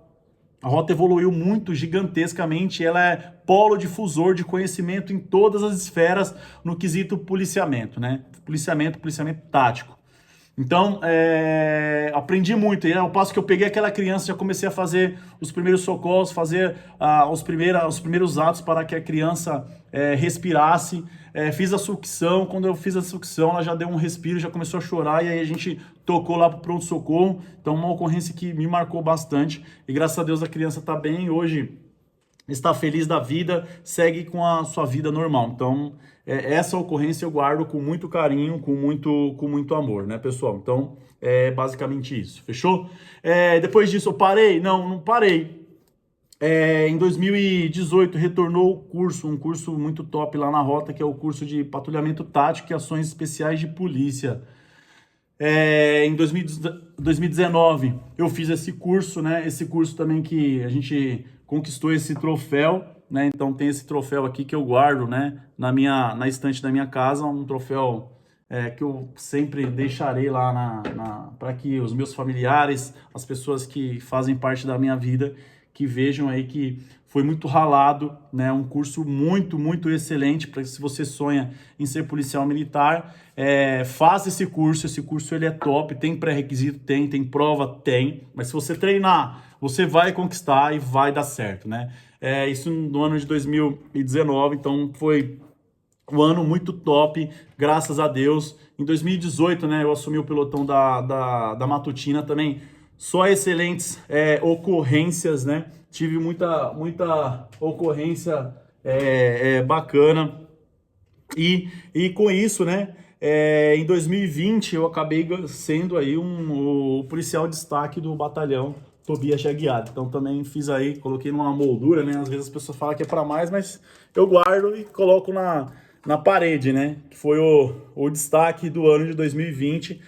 A rota evoluiu muito, gigantescamente, ela é polo difusor de conhecimento em todas as esferas no quesito policiamento, né? Policiamento tático. Então, aprendi muito. E ao passo que eu peguei aquela criança, já comecei a fazer os primeiros socorros, fazer os primeiros atos para que a criança respirasse. Fiz a sucção. Quando eu fiz a sucção, ela já deu um respiro, já começou a chorar. E aí a gente tocou lá para o pronto-socorro. Então, uma ocorrência que me marcou bastante. E graças a Deus a criança está bem. Hoje está feliz da vida, segue com a sua vida normal. Então, essa ocorrência eu guardo com muito carinho, com muito amor, né, pessoal? Então, é basicamente isso, fechou? Depois disso, eu parei? Não parei. Em 2018, retornou o curso, um curso muito top lá na Rota, que é o curso de patrulhamento tático e ações especiais de polícia. Em 2019, eu fiz esse curso, né? Esse curso também que a gente conquistou esse troféu, né? Então tem esse troféu aqui que eu guardo, né? Na estante da minha casa, um troféu que eu sempre deixarei lá para que os meus familiares, as pessoas que fazem parte da minha vida, que vejam aí que foi muito ralado, né? Um curso muito excelente para se você sonha em ser policial militar, faça esse curso ele é top, tem pré-requisito, tem prova, mas se você treinar, você vai conquistar e vai dar certo, né? Isso no ano de 2019, então foi um ano muito top, graças a Deus. Em 2018, né, eu assumi o pelotão da Matutina também, só excelentes ocorrências, né? Tive muita ocorrência bacana. E com isso, né, em 2020 eu acabei sendo aí o policial destaque do batalhão Tobias Jaguiado. Então também fiz aí, coloquei numa moldura, né? Às vezes as pessoas falam que é para mais, mas eu guardo e coloco na parede, né? Que foi o destaque do ano de 2020.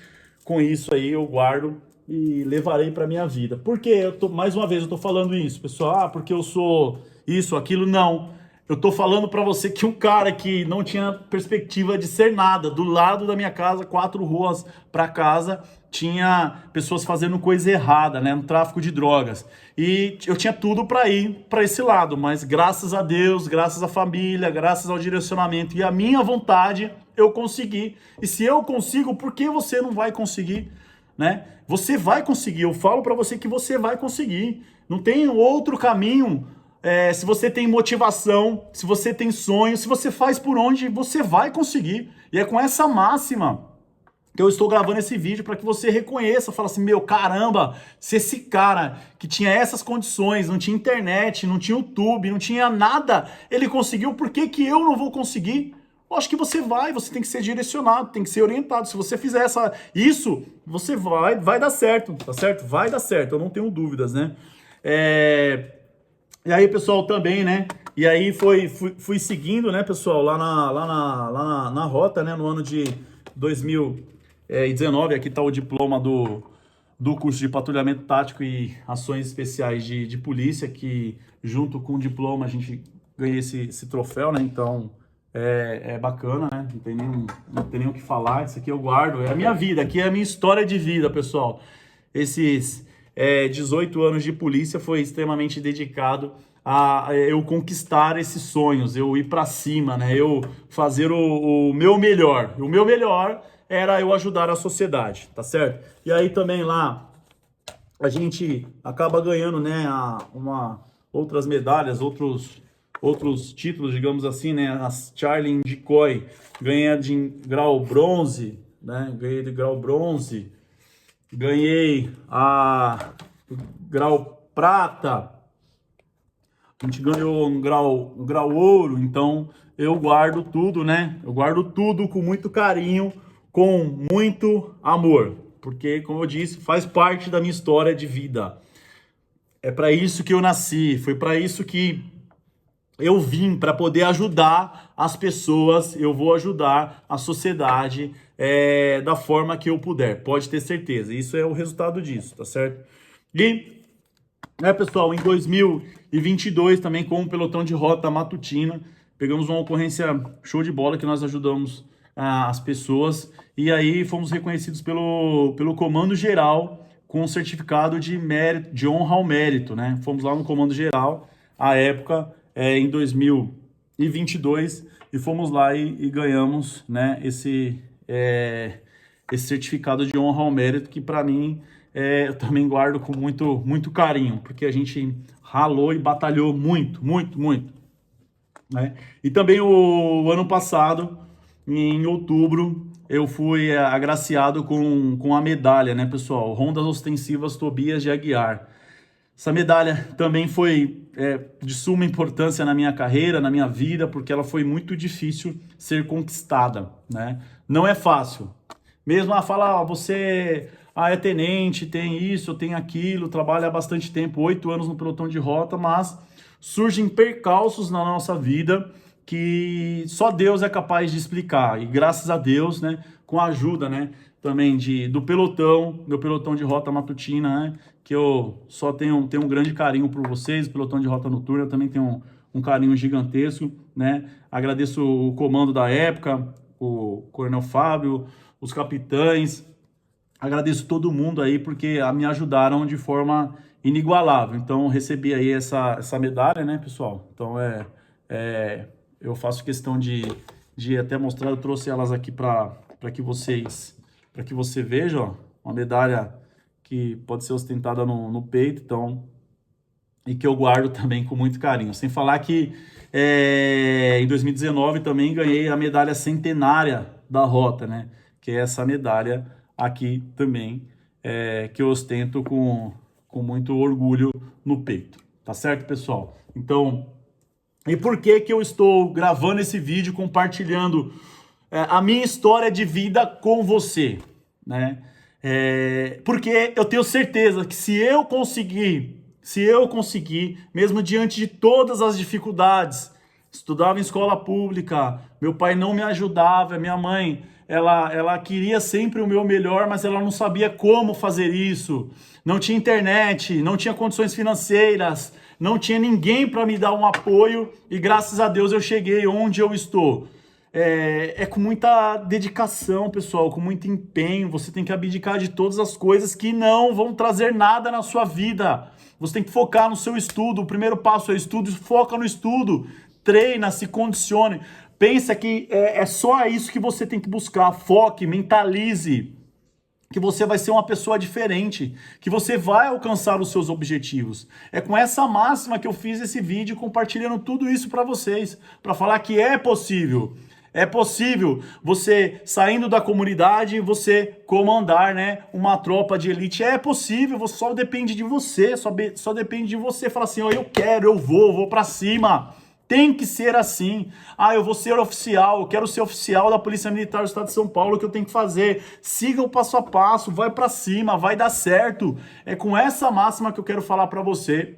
Com isso aí eu guardo e levarei para minha vida. Por que mais uma vez eu tô falando isso, pessoal? Porque eu sou isso, aquilo, não. Eu tô falando para você que um cara que não tinha perspectiva de ser nada, do lado da minha casa, 4 ruas para casa, tinha pessoas fazendo coisa errada, né, no tráfico de drogas. E eu tinha tudo para ir para esse lado, mas graças a Deus, graças à família, graças ao direcionamento e à minha vontade, eu consegui. E se eu consigo, por que você não vai conseguir, né? Você vai conseguir. Eu falo para você que você vai conseguir. Não tem outro caminho. Se você tem motivação, se você tem sonho, se você faz por onde, você vai conseguir. E é com essa máxima que eu estou gravando esse vídeo para que você reconheça, fala assim, meu, caramba, se esse cara que tinha essas condições, não tinha internet, não tinha YouTube, não tinha nada, ele conseguiu, por que que eu não vou conseguir? Eu acho que você tem que ser direcionado, tem que ser orientado. Se você fizer isso, você vai dar certo, tá certo? Vai dar certo, eu não tenho dúvidas, né? E aí, pessoal, também, né? E aí fui seguindo, né, pessoal, lá na Rota, né, no ano de 2019, aqui tá o diploma do curso de patrulhamento tático e ações especiais de polícia, que junto com o diploma a gente ganhei esse troféu, né? Então é bacana, né? Não tem nem o que falar. Isso aqui eu guardo, é a minha vida, aqui é a minha história de vida, pessoal. Esses 18 anos de polícia foi extremamente dedicado a eu conquistar esses sonhos, eu ir para cima, né? Eu fazer o meu melhor. O meu melhor era eu ajudar a sociedade, tá certo? E aí também lá a gente acaba ganhando, né, outras medalhas, outros títulos, digamos assim, né? As Charlie Decoy, ganhei de grau bronze, né? Ganhei de grau bronze, ganhei a grau prata, a gente ganhou um grau ouro, então eu guardo tudo, né? Eu guardo tudo com muito carinho, com muito amor, porque, como eu disse, faz parte da minha história de vida. É para isso que eu nasci, foi para isso que eu vim, para poder ajudar as pessoas, eu vou ajudar a sociedade da forma que eu puder, pode ter certeza. Isso é o resultado disso, tá certo? E, pessoal, em 2022 também com o pelotão de Rota Matutina, pegamos uma ocorrência show de bola que nós ajudamos as pessoas e aí fomos reconhecidos pelo Comando Geral com um certificado de mérito, de honra ao mérito, né? Fomos lá no Comando Geral, à época, em 2022, e fomos lá e ganhamos, né, esse certificado de honra ao mérito, que para mim eu também guardo com muito carinho, porque a gente ralou e batalhou muito, né? E também o ano passado, em outubro, eu fui agraciado com a medalha, né, pessoal? Rondas Ostensivas Tobias de Aguiar. Essa medalha também foi de suma importância na minha carreira, na minha vida, porque ela foi muito difícil ser conquistada, né? Não é fácil. Mesmo fala, você é tenente, tem isso, tem aquilo, trabalha há bastante tempo, 8 anos no pelotão de rota, mas surgem percalços na nossa vida que só Deus é capaz de explicar. E graças a Deus, né, com a ajuda, né, também do pelotão, meu pelotão de rota matutina, né, que eu só tenho um grande carinho por vocês, pelotão de rota noturna, eu também tenho um carinho gigantesco, né? Agradeço o comando da época, o Coronel Fábio, os capitães, agradeço todo mundo aí, porque me ajudaram de forma inigualável. Então, recebi aí essa medalha, né, pessoal? Então, eu faço questão de até mostrar, eu trouxe elas aqui para que você veja, ó, uma medalha que pode ser ostentada no peito, então, e que eu guardo também com muito carinho. Sem falar que em 2019 também ganhei a medalha centenária da rota, né? Que é essa medalha aqui também, que eu ostento com muito orgulho no peito. Tá certo, pessoal? Então, e por que eu estou gravando esse vídeo, compartilhando a minha história de vida com você, né? Porque eu tenho certeza que se eu conseguir, mesmo diante de todas as dificuldades, estudava em escola pública, meu pai não me ajudava, minha mãe, ela queria sempre o meu melhor, mas ela não sabia como fazer isso, não tinha internet, não tinha condições financeiras, não tinha ninguém para me dar um apoio, e graças a Deus eu cheguei onde eu estou. Com muita dedicação, pessoal, com muito empenho. Você tem que abdicar de todas as coisas que não vão trazer nada na sua vida. Você tem que focar no seu estudo. O primeiro passo é o estudo, foca no estudo. Treina, se condicione. Pensa que é só isso que você tem que buscar. Foque, mentalize que você vai ser uma pessoa diferente, que você vai alcançar os seus objetivos. É com essa máxima que eu fiz esse vídeo, compartilhando tudo isso para vocês, para falar que é possível. É possível você, saindo da comunidade, você comandar, né, uma tropa de elite. É possível, só depende de você, só depende de você. Falar assim, eu quero, eu vou para cima. Tem que ser assim. Eu vou ser oficial, eu quero ser oficial da Polícia Militar do Estado de São Paulo, o que eu tenho que fazer? Siga o passo a passo, vai para cima, vai dar certo. É com essa máxima que eu quero falar para você,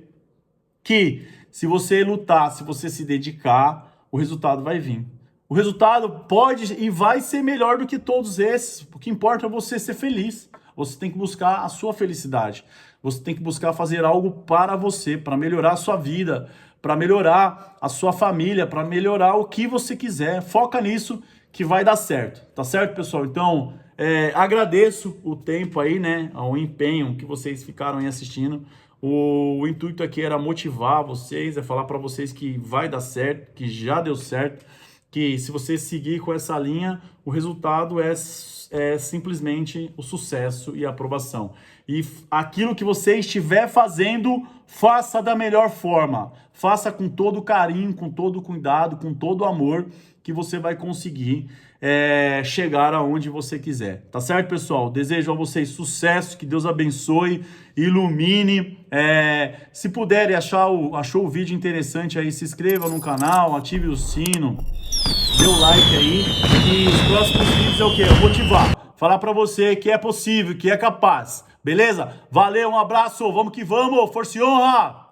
que se você lutar, se você se dedicar, o resultado vai vir. O resultado pode e vai ser melhor do que todos esses. O que importa é você ser feliz. Você tem que buscar a sua felicidade. Você tem que buscar fazer algo para você, para melhorar a sua vida, para melhorar a sua família, para melhorar o que você quiser. Foca nisso que vai dar certo. Tá certo, pessoal? Então, agradeço o tempo aí, né? O empenho que vocês ficaram aí assistindo. O intuito aqui era motivar vocês, falar para vocês que vai dar certo, que já deu certo, que se você seguir com essa linha, o resultado é simplesmente o sucesso e a aprovação. E aquilo que você estiver fazendo, faça da melhor forma. Faça com todo carinho, com todo cuidado, com todo amor, que você vai conseguir chegar aonde você quiser. Tá certo, pessoal? Desejo a vocês sucesso, que Deus abençoe, ilumine. Se puderem, achou o vídeo interessante aí, se inscreva no canal, ative o sino, dê o like aí. E os próximos vídeos é o quê? Motivar. Falar pra você que é possível, que é capaz. Beleza? Valeu, um abraço, vamos que vamos, força e honra!